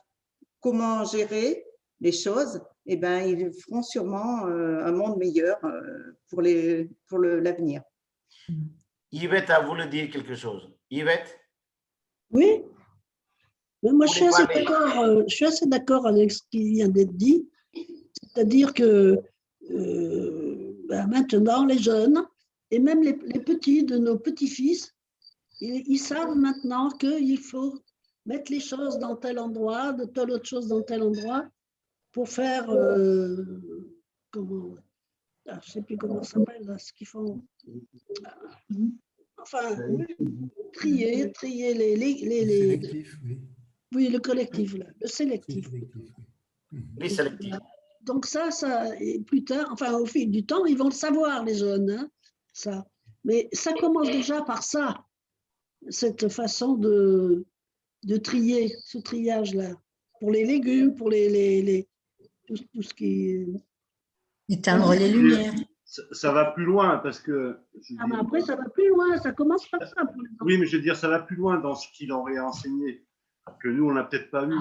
comment gérer les choses, eh ben, ils feront sûrement un monde meilleur pour l'avenir. Yvette a voulu dire quelque chose. Yvette? Oui, mais moi je suis assez d'accord avec ce qui vient d'être dit, c'est-à-dire que maintenant les jeunes, et même les petits de nos petits-fils, ils savent maintenant qu'il faut mettre les choses dans tel endroit, de telle autre chose dans tel endroit, pour faire, je ne sais plus comment ça s'appelle, ce qu'ils font. Enfin, trier les sélectif, oui. Oui, le collectif, là, le sélectif. Les sélectifs. Donc ça, et plus tard, enfin au fil du temps, ils vont le savoir, les jeunes, hein, ça. Mais ça commence déjà par ça, cette façon de trier, ce triage-là, pour les légumes, pour tout ce qui... Éteindre les lumières. Ça va plus loin parce que... mais après, ça va plus loin, ça commence par ça. Pour les enfants. Oui, mais je veux dire, ça va plus loin dans ce qu'il aurait enseigné, que nous, on n'a peut-être pas vu.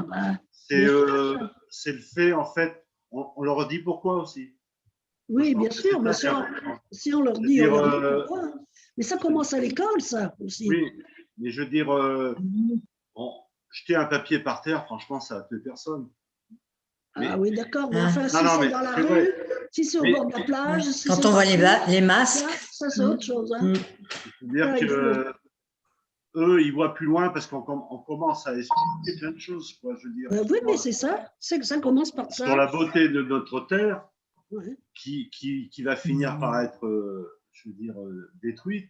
C'est le fait, en fait, on leur dit pourquoi aussi. Oui, bien sûr, mais si on leur dit, on leur dit pourquoi. Hein. Mais ça commence à l'école, ça aussi. Oui, mais je veux dire, jeter un papier par terre, franchement, ça ne fait personne. Ah oui, d'accord, mais enfin, si c'est dans la rue, si c'est au bord de la plage… Si quand on voit les masques… Ça, c'est autre chose. Hein. C'est-à-dire que eux, ils voient plus loin parce qu'on commence à expliquer plein de choses, quoi, je veux dire. Oui, mais c'est ça, ça commence par ça. Sur la beauté de notre terre, qui va finir par être, je veux dire, détruite.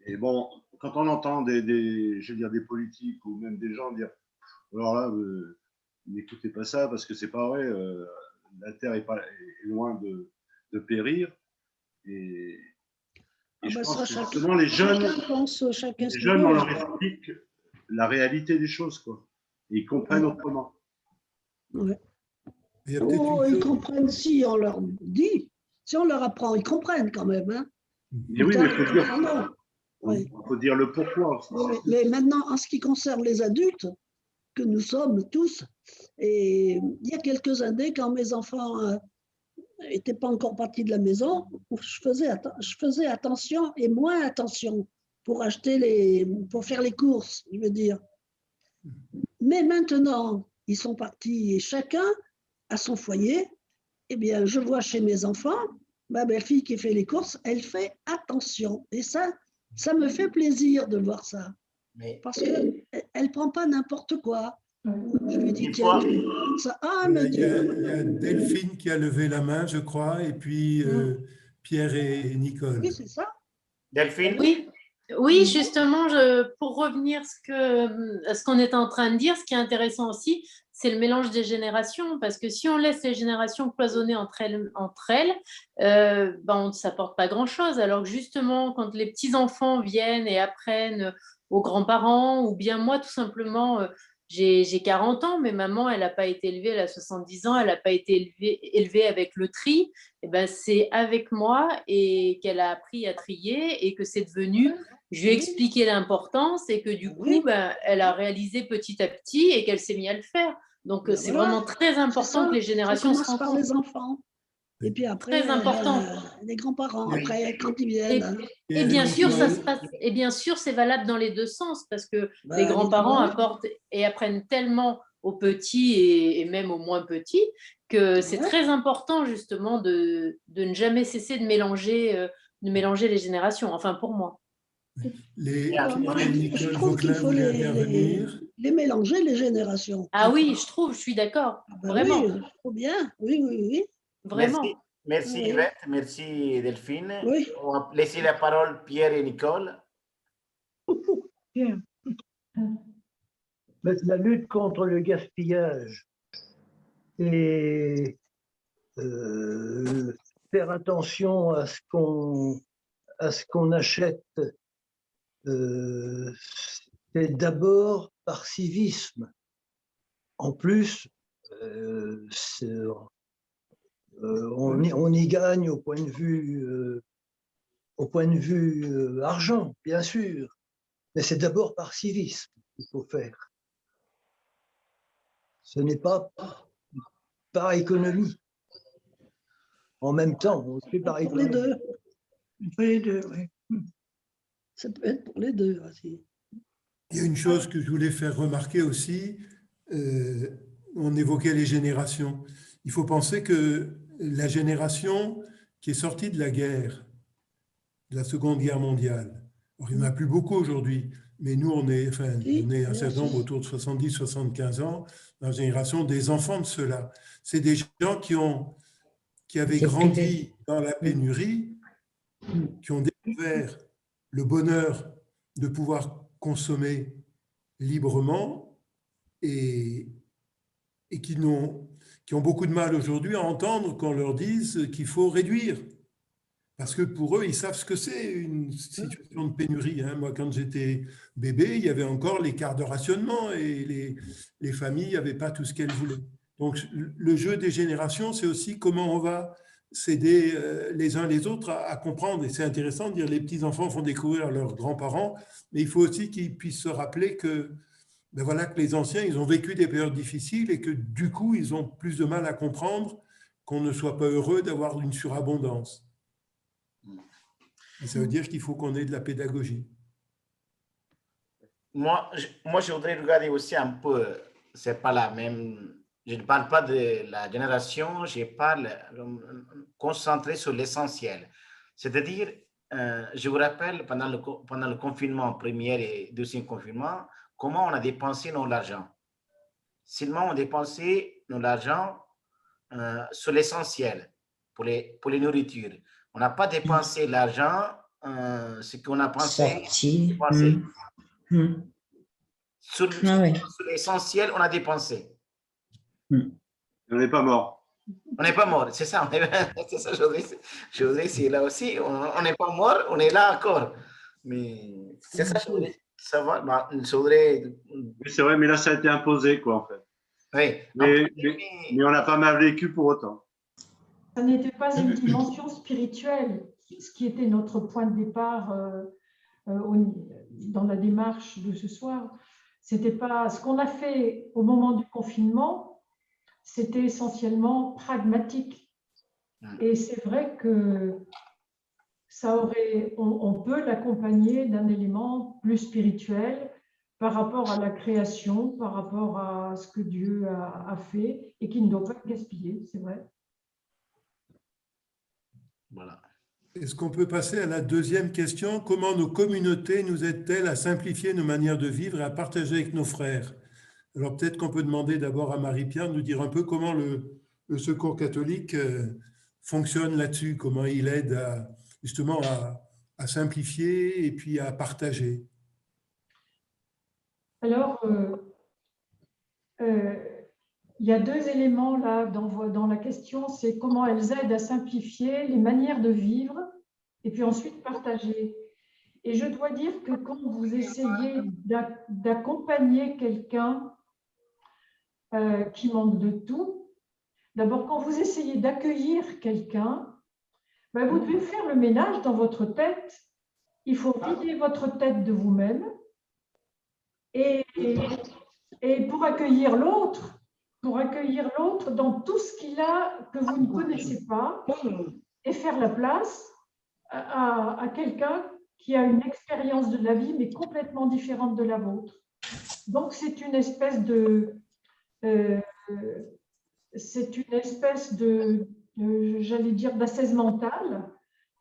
Et bon, quand on entend je veux dire, des politiques ou même des gens dire alors là, n'écoutez pas ça parce que c'est pas vrai, la Terre est loin de périr. Et je pense que justement, les jeunes, on leur explique la réalité des choses, quoi. Et ils comprennent autrement. Ouais. Ils comprennent si on leur dit, si on leur apprend, ils comprennent quand même. Hein. Mais oui, mais il faut dire le pourquoi. Mais maintenant, en ce qui concerne les adultes, que nous sommes tous, et il y a quelques années, quand mes enfants n'étaient pas encore partis de la maison, je faisais attention et moins attention pour pour faire les courses, je veux dire. Mais maintenant, ils sont partis et chacun à son foyer. Eh bien, je vois chez mes enfants, ma belle-fille qui fait les courses, elle fait attention. Et ça me fait plaisir de voir ça. Parce qu'elle ne prend pas n'importe quoi. Je lui dis, tiens, ça. Ah, mais il y a Delphine qui a levé la main, je crois, et puis Pierre et Nicole. Oui, c'est ça. Delphine? Oui, justement, pour revenir à ce qu'on est en train de dire, ce qui est intéressant aussi, c'est le mélange des générations, parce que si on laisse les générations cloisonner entre elles, on ne s'apporte pas grand-chose. Alors que justement, quand les petits-enfants viennent et apprennent aux grands-parents, ou bien moi, tout simplement, j'ai 40 ans, mais maman, elle n'a pas été élevée, elle a 70 ans, elle n'a pas été élevée avec le tri. Et ben, c'est avec moi et qu'elle a appris à trier et que c'est devenu, je lui ai expliqué l'importance et que du coup, elle a réalisé petit à petit et qu'elle s'est mise à le faire. Donc, c'est vraiment très important que les générations se rencontrent. Par les enfants. Et puis après, très important. Les grands-parents, après, quand ils viennent. Et bien sûr, ça se passe. Et bien sûr, c'est valable dans les deux sens parce que les grands-parents apportent et apprennent tellement aux petits et même aux moins petits que c'est très important justement de ne jamais cesser de mélanger les générations. Enfin, pour moi. Je trouve qu'il faut les mélanger, les générations. Ah oui, je suis d'accord. Vraiment. Oui, trop bien. Oui. Vraiment. Merci Yvette, merci Delphine. On va laisser la parole Pierre et Nicole. Bien. La lutte contre le gaspillage et faire attention à ce qu'on achète, c'est d'abord par civisme. En plus, on y gagne au point de vue argent, bien sûr, mais c'est d'abord par civisme qu'il faut faire. Ce n'est pas par économie. En même temps, on fait par économie. Pour les deux, oui. Ça peut être pour les deux aussi. Il y a une chose que je voulais faire remarquer aussi, on évoquait les générations. Il faut penser que la génération qui est sortie de la guerre, de la Seconde Guerre mondiale, alors il n'y en a plus beaucoup aujourd'hui, mais nous, on est un certain nombre autour de 70-75 ans, dans la génération des enfants de ceux-là. C'est des gens qui avaient grandi dans la pénurie, qui ont découvert le bonheur de pouvoir consommer librement et qui ont beaucoup de mal aujourd'hui à entendre qu'on leur dise qu'il faut réduire. Parce que pour eux, ils savent ce que c'est une situation de pénurie. Moi, quand j'étais bébé, il y avait encore les quarts de rationnement et les familles n'avaient pas tout ce qu'elles voulaient. Donc, le jeu des générations, c'est aussi comment on va s'aider les uns les autres à comprendre. Et c'est intéressant de dire les petits-enfants font découvrir à leurs grands-parents, mais il faut aussi qu'ils puissent se rappeler que, que les anciens, ils ont vécu des périodes difficiles et que du coup, ils ont plus de mal à comprendre qu'on ne soit pas heureux d'avoir une surabondance. Et ça veut dire qu'il faut qu'on ait de la pédagogie. Moi, je voudrais regarder aussi un peu, c'est pas la même, je ne parle pas de la génération, je parle concentré sur l'essentiel. C'est-à-dire, je vous rappelle, pendant le confinement, premier et deuxième confinement, comment on a dépensé notre argent. Seulement, on dépensait notre argent sur l'essentiel, pour les nourritures. On n'a pas dépensé l'argent ce qu'on a pensé. Sorti. Pensé. Ah oui. Sur l'essentiel, on a dépensé. On n'est pas mort. On n'est pas mort, c'est ça. C'est ça, je voudrais essayer là aussi. On n'est pas mort, on est là encore. Mais c'est ça, je voudrais savoir. Bah, je voudrais... Oui, c'est vrai, mais là, ça a été imposé, quoi, en fait. Oui. Mais on l'a pas mal vécu pour autant. Ça n'était pas une dimension spirituelle, ce qui était notre point de départ dans la démarche de ce soir. C'était pas ce qu'on a fait au moment du confinement, c'était essentiellement pragmatique. Et c'est vrai que ça aurait, on peut l'accompagner d'un élément plus spirituel par rapport à la création, par rapport à ce que Dieu a fait et qui ne doit pas être gaspillé, c'est vrai. Voilà. Est-ce qu'on peut passer à la deuxième question? Comment nos communautés nous aident-elles à simplifier nos manières de vivre et à partager avec nos frères? Alors peut-être qu'on peut demander d'abord à Marie-Pierre de nous dire un peu comment le Secours catholique fonctionne là-dessus, comment il aide justement à simplifier et puis à partager. Alors, il y a deux éléments là dans la question, c'est comment elles aident à simplifier les manières de vivre et puis ensuite partager. Et je dois dire que quand vous essayez d'accompagner quelqu'un qui manque de tout, d'abord quand vous essayez d'accueillir quelqu'un, ben, vous devez faire le ménage dans votre tête. Il faut vider votre tête de vous-même et pour accueillir l'autre, dans tout ce qu'il a que vous ne connaissez pas et faire la place à quelqu'un qui a une expérience de la vie mais complètement différente de la vôtre. Donc c'est une espèce de j'allais dire d'assaise mentale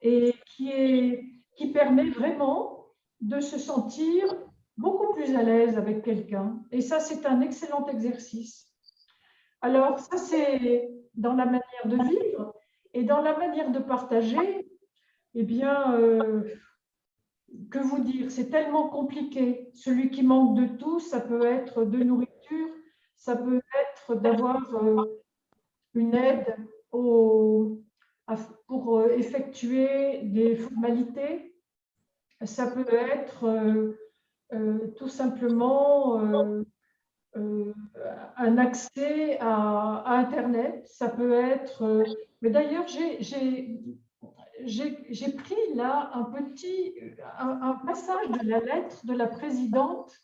et qui permet vraiment de se sentir beaucoup plus à l'aise avec quelqu'un. Et ça, c'est un excellent exercice. Alors, ça, c'est dans la manière de vivre. Et dans la manière de partager, eh bien, que vous dire, c'est tellement compliqué. Celui qui manque de tout, ça peut être de nourriture, ça peut être d'avoir une aide pour effectuer des formalités. Ça peut être tout simplement un accès à Internet. Ça peut être... mais d'ailleurs, j'ai pris là un passage de la lettre de la présidente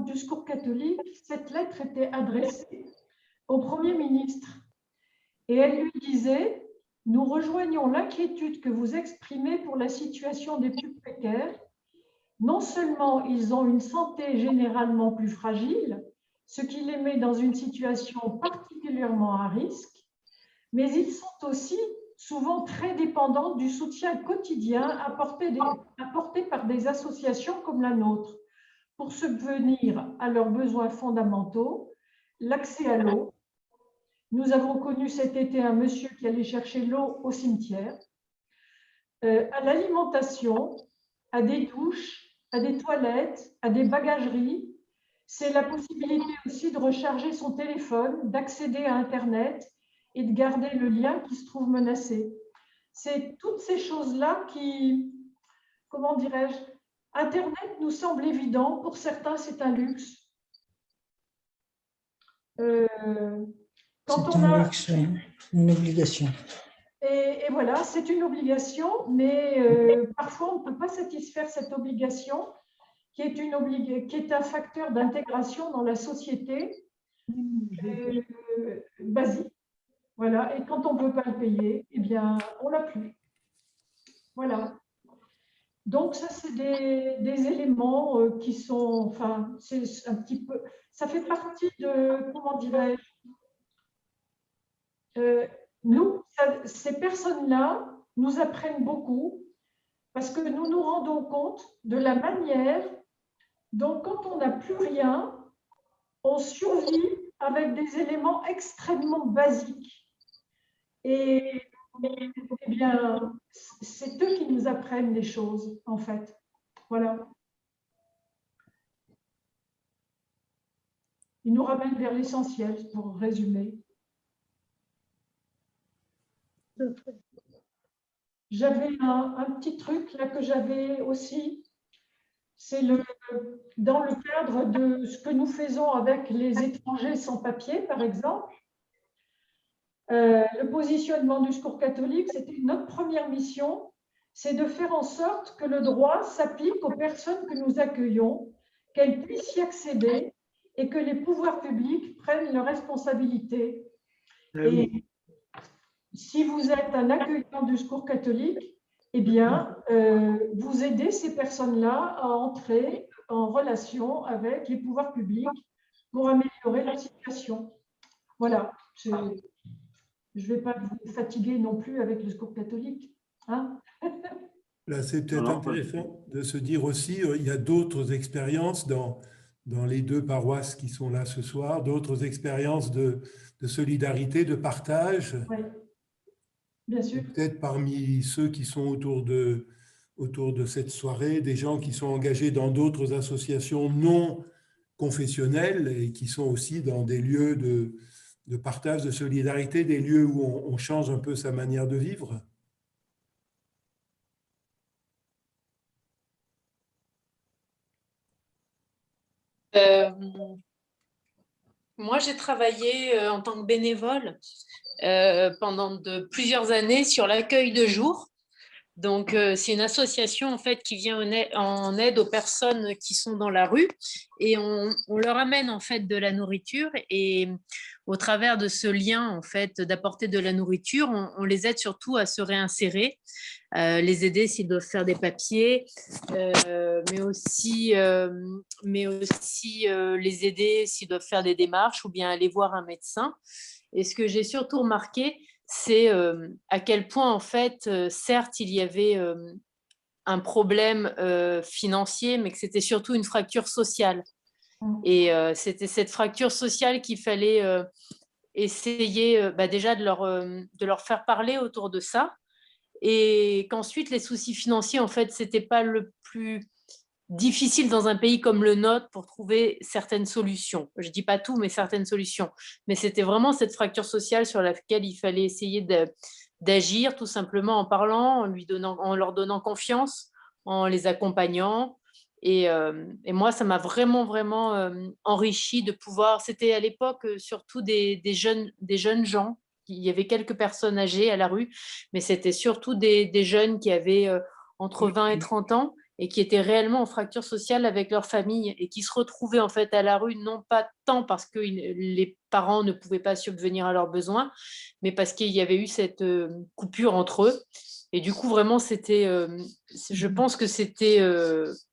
du Secours catholique. Cette lettre était adressée au Premier ministre et elle lui disait: nous rejoignons l'inquiétude que vous exprimez pour la situation des plus précaires. Non seulement ils ont une santé généralement plus fragile, ce qui les met dans une situation particulièrement à risque, mais ils sont aussi souvent très dépendants du soutien quotidien apporté par des associations comme la nôtre pour subvenir à leurs besoins fondamentaux, l'accès à l'eau. Nous avons connu cet été un monsieur qui allait chercher l'eau au cimetière, à l'alimentation, à des douches, à des toilettes, à des bagageries. C'est la possibilité aussi de recharger son téléphone, d'accéder à Internet et de garder le lien qui se trouve menacé. C'est toutes ces choses-là qui, comment dirais-je, Internet nous semble évident, pour certains c'est un luxe. C'est un luxe, une obligation. Et voilà, c'est une obligation, mais parfois on ne peut pas satisfaire cette obligation qui est un facteur d'intégration dans la société basique. Voilà, et quand on ne peut pas le payer, eh bien, on ne l'a plus. Voilà. Donc ça, c'est des éléments qui sont, enfin, c'est un petit peu, ça fait partie de, comment dirais-je, nous, ces personnes-là nous apprennent beaucoup parce que nous nous rendons compte de la manière dont, quand on n'a plus rien, on survit avec des éléments extrêmement basiques. Et Eh bien, c'est eux qui nous apprennent les choses, en fait. Voilà. Ils nous ramènent vers l'essentiel, pour résumer. J'avais un petit truc là que j'avais aussi. C'est dans le cadre de ce que nous faisons avec les étrangers sans papier, par exemple. Le positionnement du Secours catholique, c'était notre première mission, c'est de faire en sorte que le droit s'applique aux personnes que nous accueillons, qu'elles puissent y accéder et que les pouvoirs publics prennent leurs responsabilités. Et si vous êtes un accueillant du Secours catholique, eh bien, vous aidez ces personnes-là à entrer en relation avec les pouvoirs publics pour améliorer leur situation. Voilà. Je ne vais pas vous fatiguer non plus avec le Secours catholique. Hein. Là, c'est peut-être intéressant de se dire aussi, il y a d'autres expériences dans les deux paroisses qui sont là ce soir, d'autres expériences de solidarité, de partage. Oui, bien sûr. Peut-être parmi ceux qui sont autour de cette soirée, des gens qui sont engagés dans d'autres associations non confessionnelles et qui sont aussi dans des lieux de partage, de solidarité, des lieux où on change un peu sa manière de vivre. Moi, j'ai travaillé en tant que bénévole pendant plusieurs années sur l'accueil de jour. Donc, c'est une association en fait qui vient en aide aux personnes qui sont dans la rue et on leur amène en fait de la nourriture et au travers de ce lien en fait d'apporter de la nourriture, on les aide surtout à se réinsérer, les aider s'ils doivent faire des papiers, mais aussi les aider s'ils doivent faire des démarches ou bien aller voir un médecin. Et ce que j'ai surtout remarqué, c'est à quel point, en fait, certes, il y avait un problème financier, mais que c'était surtout une fracture sociale. Et c'était cette fracture sociale qu'il fallait essayer déjà de leur faire parler autour de ça. Et qu'ensuite, les soucis financiers, en fait, ce n'était pas le plus difficile dans un pays comme le nôtre pour trouver certaines solutions. Je ne dis pas tout, mais certaines solutions. Mais c'était vraiment cette fracture sociale sur laquelle il fallait essayer d'agir, tout simplement en parlant, en leur donnant confiance, en les accompagnant. Et moi, ça m'a vraiment, vraiment enrichi de pouvoir… C'était à l'époque surtout des jeunes gens. Il y avait quelques personnes âgées à la rue, mais c'était surtout des jeunes qui avaient entre 20 et 30 ans et qui étaient réellement en fracture sociale avec leur famille et qui se retrouvaient en fait à la rue, non pas tant parce que les parents ne pouvaient pas subvenir à leurs besoins, mais parce qu'il y avait eu cette coupure entre eux. Et du coup, vraiment, je pense que c'était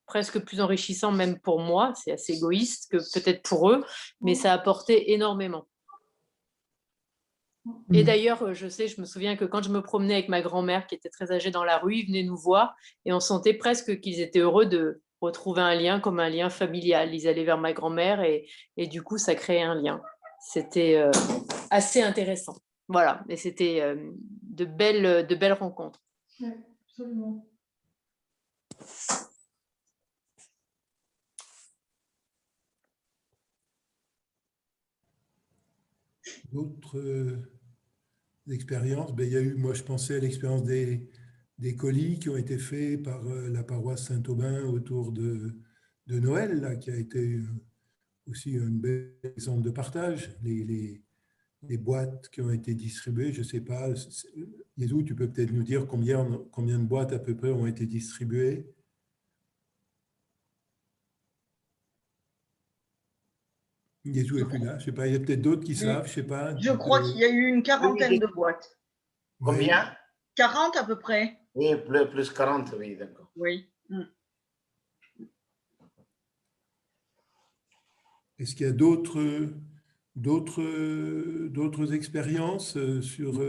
presque plus enrichissant même pour moi, c'est assez égoïste que peut-être pour eux, mais ça a apporté énormément. Et d'ailleurs, je me souviens que quand je me promenais avec ma grand-mère qui était très âgée dans la rue, ils venaient nous voir et on sentait presque qu'ils étaient heureux de retrouver un lien comme un lien familial. Ils allaient vers ma grand-mère et du coup, ça créait un lien. C'était assez intéressant. Voilà, et c'était de belles rencontres. Oui, absolument. D'autres expériences, il y a eu, moi je pensais à l'expérience des colis qui ont été faits par la paroisse Saint-Aubin autour de Noël, là, qui a été aussi un bel exemple de partage. Les boîtes qui ont été distribuées, je ne sais pas, Yézou, tu peux peut-être nous dire combien de boîtes à peu près ont été distribuées? Yézou n'est plus là, je ne sais pas, il y a peut-être d'autres qui savent, je ne sais pas. Je crois qu'il y a eu une quarantaine de boîtes. Combien? 40 à peu près. Oui, plus 40, oui, d'accord. Oui. Est-ce qu'il y a d'autres expériences sur…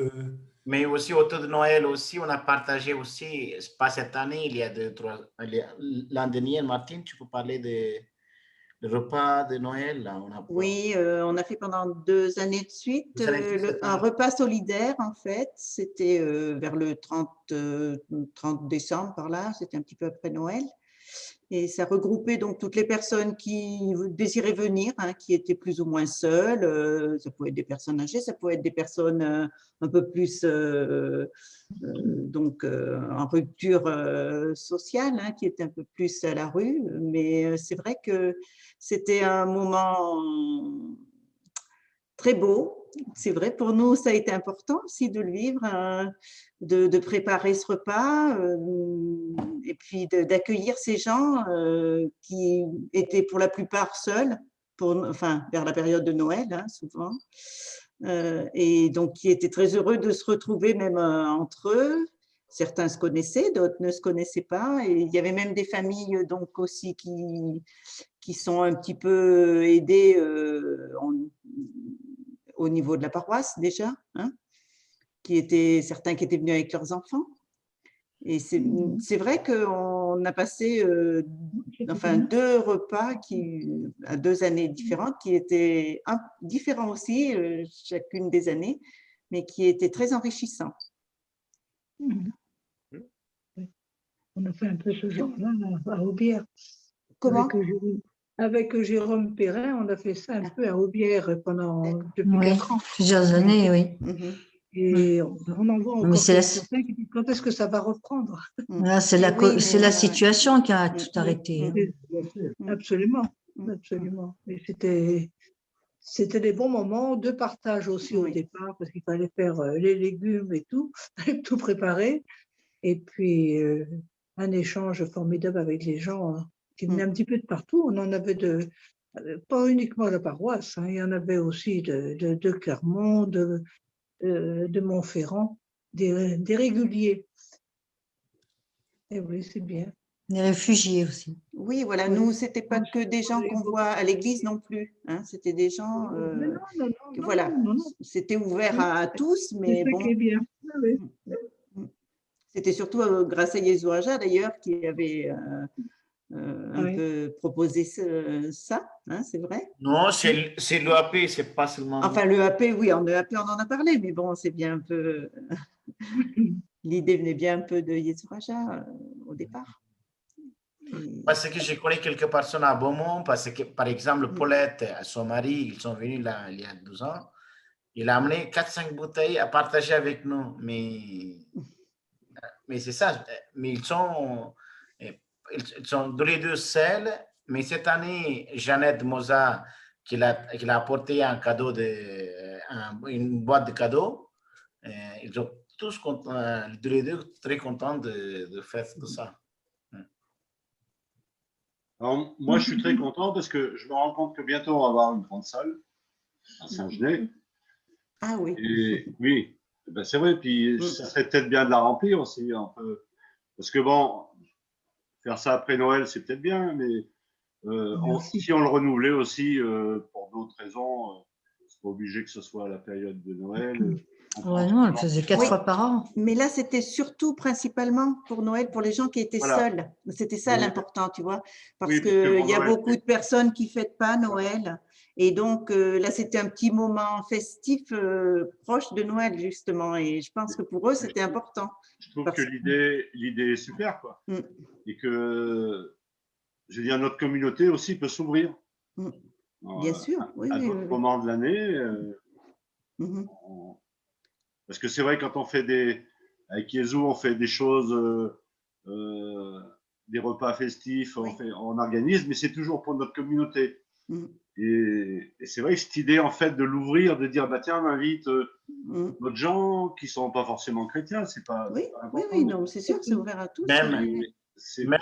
Mais aussi autour de Noël aussi, on a partagé aussi, pas cette année, il y a l'an dernier, Martine, tu peux parler de le repas de Noël, là, on a Oui, on a fait pendant 2 années de suite 2 années de suite, c'est un pas- repas solidaire, en fait. C'était vers le 30 décembre, par là. C'était un petit peu après Noël. Et ça regroupait donc toutes les personnes qui désiraient venir, hein, qui étaient plus ou moins seules. Ça pouvait être des personnes âgées, ça pouvait être des personnes un peu plus en rupture sociale, hein, qui étaient un peu plus à la rue. Mais c'est vrai que c'était un moment très beau. C'est vrai, pour nous, ça a été important aussi de le vivre, de préparer ce repas et puis d'accueillir ces gens qui étaient pour la plupart seuls, vers la période de Noël, hein, souvent. Et donc, qui étaient très heureux de se retrouver même entre eux. Certains se connaissaient, d'autres ne se connaissaient pas. Et il y avait même des familles donc aussi qui sont un petit peu aidées au niveau de la paroisse déjà, hein, certains qui étaient venus avec leurs enfants. Et c'est vrai qu'on a passé 2 repas à 2 années différentes qui étaient différents aussi, chacune des années, mais qui étaient très enrichissants. On a fait un peu ce genre-là à Aubière. Comment? Avec Jérôme Perrin, on a fait ça un peu à Aubière depuis Oui, 4 ans. plusieurs années, oui. Et on en voit Mais encore c'est certains qui disent quand est-ce que ça va reprendre? Là, c'est la situation qui a tout arrêté. Absolument, absolument. Mais c'était des bons moments de partage aussi au départ, parce qu'il fallait faire les légumes et tout, tout préparer. Et puis, un échange formidable avec les gens qui venaient un petit peu de partout. On en avait pas uniquement la paroisse, hein, il y en avait aussi de Clermont, de Montferrand, des réguliers. Et oui, c'est bien. Des réfugiés aussi. Oui, voilà, nous, c'était pas que des gens qu'on voit à l'église non plus, hein, c'était des gens, voilà, c'était ouvert à tous, mais C'est ça bon. qui est bien. Oui. C'était surtout grâce à Yeshua d'ailleurs qui avait un peu proposé ça, hein, c'est vrai? Non, c'est l'EAP, c'est pas seulement. Enfin, l'EAP, oui, en EAP, on en a parlé, mais bon, c'est bien un peu. L'idée venait bien un peu de Yeshua au départ. Parce que je connais quelques personnes à Beaumont, parce que, par exemple, Paulette et son mari, ils sont venus là il y a 12 ans. Il a amené 4-5 bouteilles à partager avec nous. Mais c'est ça. Mais ils sont tous les deux seuls. Mais cette année, Jeannette Moza, qui a apporté un cadeau, une boîte de cadeaux, ils sont tous les deux très contents de faire tout ça. Alors, moi, je suis très content parce que je me rends compte que bientôt, on va avoir une grande salle à Saint-Genès. Ah oui. Et oui, ben c'est vrai. Puis, ça serait peut-être bien de la remplir aussi un peu. Parce que bon, faire ça après Noël, c'est peut-être bien, mais si on le renouvelait aussi pour d'autres raisons, c'est pas obligé que ce soit à la période de Noël. Ouais, non, elle faisait 4 fois par an. Mais là, c'était surtout principalement pour Noël, pour les gens qui étaient seuls. C'était ça l'important, tu vois, parce qu'il y a beaucoup de personnes qui ne fêtent pas Noël. Et donc, là, c'était un petit moment festif proche de Noël, justement. Et je pense que pour eux, c'était important. Je trouve que l'idée est super, quoi. Et que, je veux dire, notre communauté aussi peut s'ouvrir. Bien sûr, oui. À d'autres moments de l'année. Parce que c'est vrai, quand on fait avec Yezu, on fait des choses, des repas festifs, on organise, mais c'est toujours pour notre communauté. Et c'est vrai que cette idée, en fait, de l'ouvrir, de dire, bah tiens, on invite d'autres gens qui ne sont pas forcément chrétiens, c'est pas. Oui, non, c'est sûr que c'est ouvert à tous. Même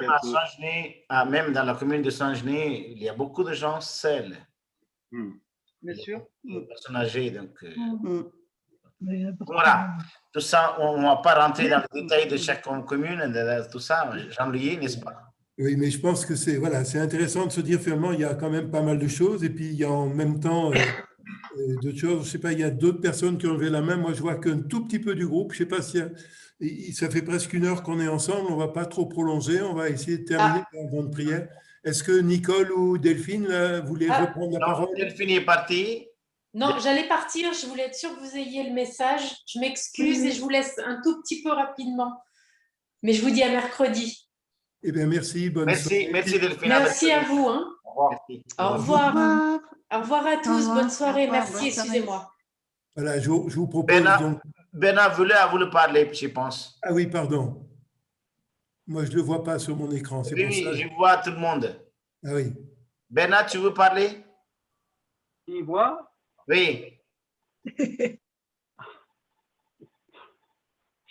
à Saint-Genès, même dans la commune de Saint-Genès, il y a beaucoup de gens seuls. Bien sûr. Des personnes âgées, donc. Voilà, tout ça, on ne va pas rentrer dans le détail de chaque commune, de tout ça, Jean-Louis, n'est-ce pas? Oui, mais je pense que c'est intéressant de se dire finalement, il y a quand même pas mal de choses, et puis il y a en même temps d'autres choses. Je ne sais pas, il y a d'autres personnes qui ont levé la main. Moi, je vois qu'un tout petit peu du groupe. Je ne sais pas si ça fait presque 1 heure qu'on est ensemble. On ne va pas trop prolonger. On va essayer de terminer avant de prière. Est-ce que Nicole ou Delphine voulaient reprendre la parole? Delphine est partie. Non, j'allais partir. Je voulais être sûre que vous ayez le message. Je m'excuse et je vous laisse un tout petit peu rapidement. Mais je vous dis à mercredi. Eh bien, merci. Bonne soirée. Merci Delphine. Merci à vous. Hein. Au revoir. Au revoir à tous. Bonne soirée. Merci. Excusez-moi. Voilà, je vous propose donc… Bernard voulait vous le parler, je pense. Ah oui, pardon. Moi, je ne le vois pas sur mon écran. Oui, je vois tout le monde. Ah oui. Bernard, tu veux parler? Il voit? Oui. Je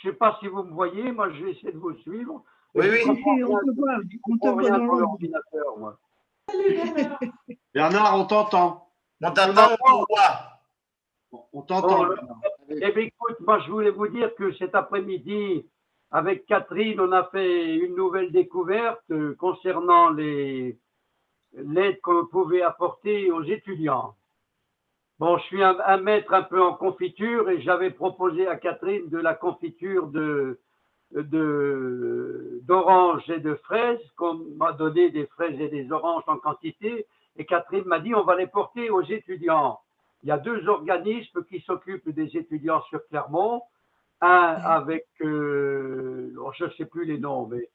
ne sais pas si vous me voyez, moi je vais essayer de vous suivre. Oui, oui. On te voit, on te voit dans l'ordinateur, moi. Bernard, on t'entend. On t'entend, on te voit. On t'entend. Eh bien, écoute, moi je voulais vous dire que cet après-midi, avec Catherine, on a fait une nouvelle découverte concernant l'aide qu'on pouvait apporter aux étudiants. Bon, je suis un maître un peu en confiture et j'avais proposé à Catherine de la confiture d'oranges et de fraises, qu'on m'a donné des fraises et des oranges en quantité, et Catherine m'a dit on va les porter aux étudiants. Il y a 2 organismes qui s'occupent des étudiants sur Clermont, un avec, je ne sais plus les noms, mais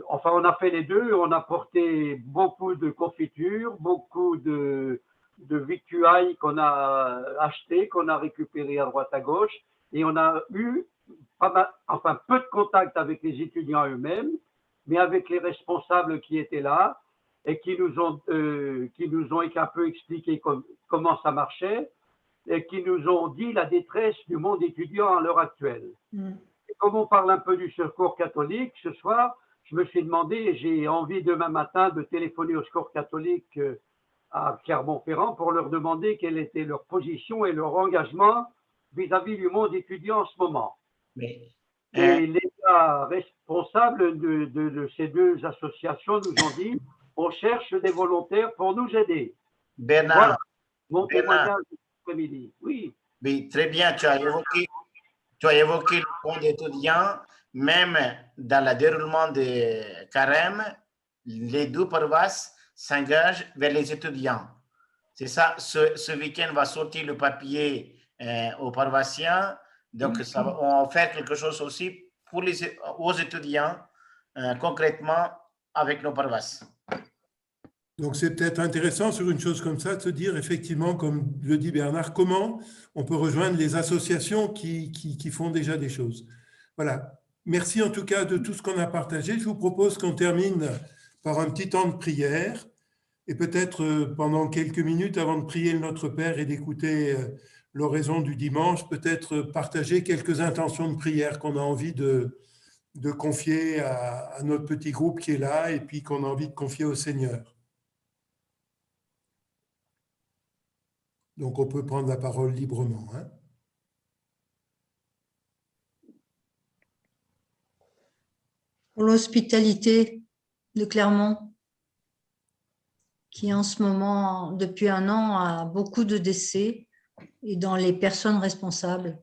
enfin on a fait les 2, on a porté beaucoup de confitures, beaucoup de victuailles qu'on a achetées, qu'on a récupérées à droite à gauche, et on a eu peu de contact avec les étudiants eux-mêmes, mais avec les responsables qui étaient là et qui nous ont un peu expliqué comment ça marchait et qui nous ont dit la détresse du monde étudiant à l'heure actuelle. Et comme on parle un peu du secours catholique, ce soir, je me suis demandé, j'ai envie demain matin de téléphoner au secours catholique à Clermont-Ferrand pour leur demander quelle était leur position et leur engagement vis-à-vis du monde étudiant en ce moment. Et les gars responsables de ces 2 associations nous ont dit on cherche des volontaires pour nous aider. Bernard, voilà mon témoignage de cet après-midi. Oui. Oui, très bien. Tu as évoqué le monde étudiant. Même dans le déroulement de carême, les 2 paroisses s'engagent vers les étudiants. C'est ça. Ce week-end va sortir le papier aux paroissiens. Donc, on va faire quelque chose aussi aux étudiants, concrètement, avec nos paroisses. Donc, c'est peut-être intéressant sur une chose comme ça de se dire, effectivement, comme le dit Bernard, comment on peut rejoindre les associations qui font déjà des choses. Voilà. Merci en tout cas de tout ce qu'on a partagé. Je vous propose qu'on termine par un petit temps de prière et peut-être pendant quelques minutes avant de prier le Notre Père et d'écouter l'oraison du dimanche, peut-être partager quelques intentions de prière qu'on a envie de confier à notre petit groupe qui est là et puis qu'on a envie de confier au Seigneur. Donc, on peut prendre la parole librement. Hein. Pour l'hospitalité de Clermont, qui en ce moment, depuis 1 an, a beaucoup de décès et dans les personnes responsables.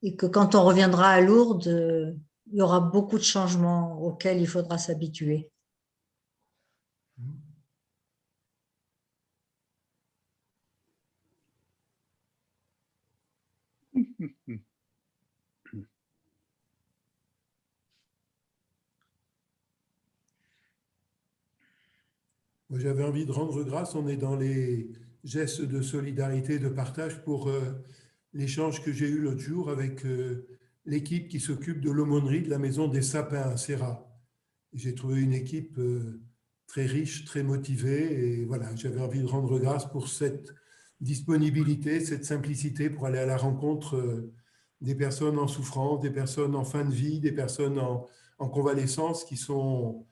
Et que quand on reviendra à Lourdes, il y aura beaucoup de changements auxquels il faudra s'habituer. Moi, j'avais envie de rendre grâce. On est dans les gestes de solidarité, de partage pour l'échange que j'ai eu l'autre jour avec l'équipe qui s'occupe de l'aumônerie de la Maison des Sapins à Serra. J'ai trouvé une équipe très riche, très motivée. Et voilà, j'avais envie de rendre grâce pour cette disponibilité, cette simplicité pour aller à la rencontre des personnes en souffrance, des personnes en fin de vie, des personnes en convalescence qui sont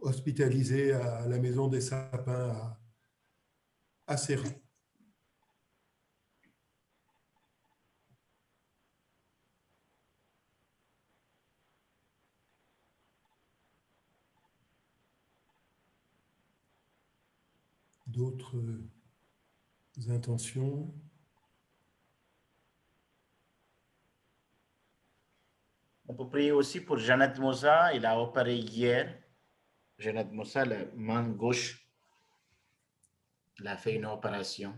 hospitalisées à la Maison des Sapins à Serra. D'autres intentions? On peut prier aussi pour Jeannette Moza. Il a opéré hier. Jeannette Moussa, la main gauche, elle a fait une opération.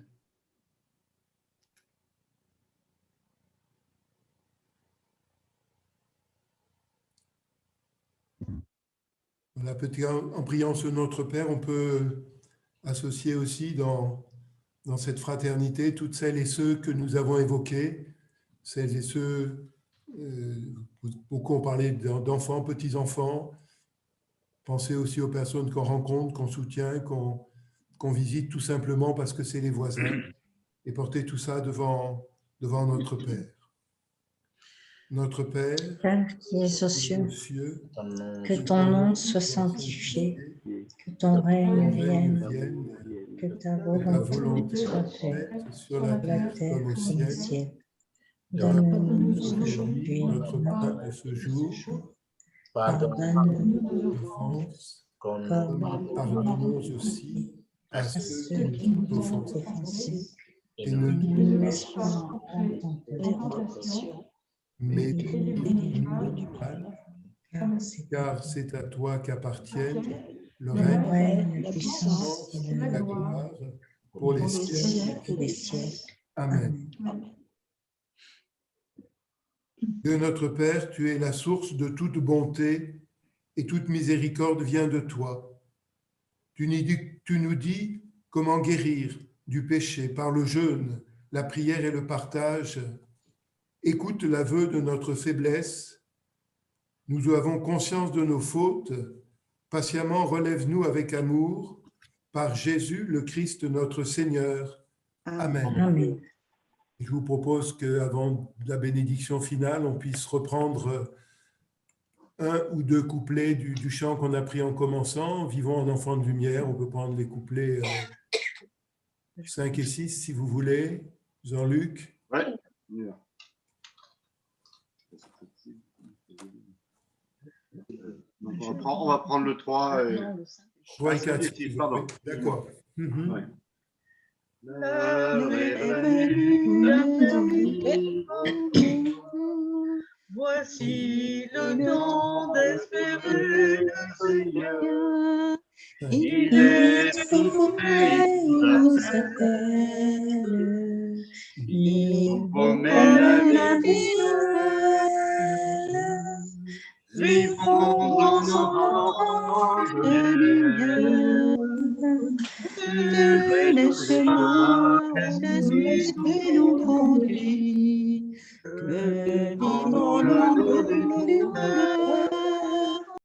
Voilà, en priant sur notre Père, on peut associer aussi dans cette fraternité toutes celles et ceux que nous avons évoqués, celles et ceux, beaucoup ont parlé d'enfants, petits-enfants. Pensez aussi aux personnes qu'on rencontre, qu'on soutient, qu'on visite tout simplement parce que c'est les voisins, et porter tout ça devant notre Père. Notre Père, Père qui es aux cieux, que ton nom soit sanctifié, que ton règne vienne, que ta volonté soit faite sur la terre comme au ciel. Donne-nous aujourd'hui notre pain de ce jour. pardonne-nous nos offenses, comme comme pardonnons aussi à ceux qui nous ont offensés, et ne nous nous laisse pas en tentation, mais délivre-nous du mal, car c'est à toi qu'appartiennent le le règne, règne, la puissance et la la gloire pour les siècles des siècles. Amen. Dieu notre Père, tu es la source de toute bonté et toute miséricorde vient de toi. Tu nous dis comment guérir du péché par le jeûne, la prière et le partage. Écoute l'aveu de notre faiblesse. Nous avons conscience de nos fautes. Patiemment relève-nous avec amour par Jésus le Christ notre Seigneur. Amen. Amen. Je vous propose qu'avant la bénédiction finale, on puisse reprendre un ou deux couplets du chant qu'on a pris en commençant. Vivons en enfants de lumière. On peut prendre les couplets 5 et 6 si vous voulez. Jean-Luc. Ouais. Donc on va prendre le 3 et 3 et 4. Pardon. D'accord. Ouais. L'heure est venue d'affermir. Voici le temps d'espérer le Seigneur. Il est tout près, il nous appelle. Il nous promet la vie nouvelle. Vivons dans nos rangs de lumière. Laisse-moi que l'esprit nous conduit, que vivons dans nos lumières.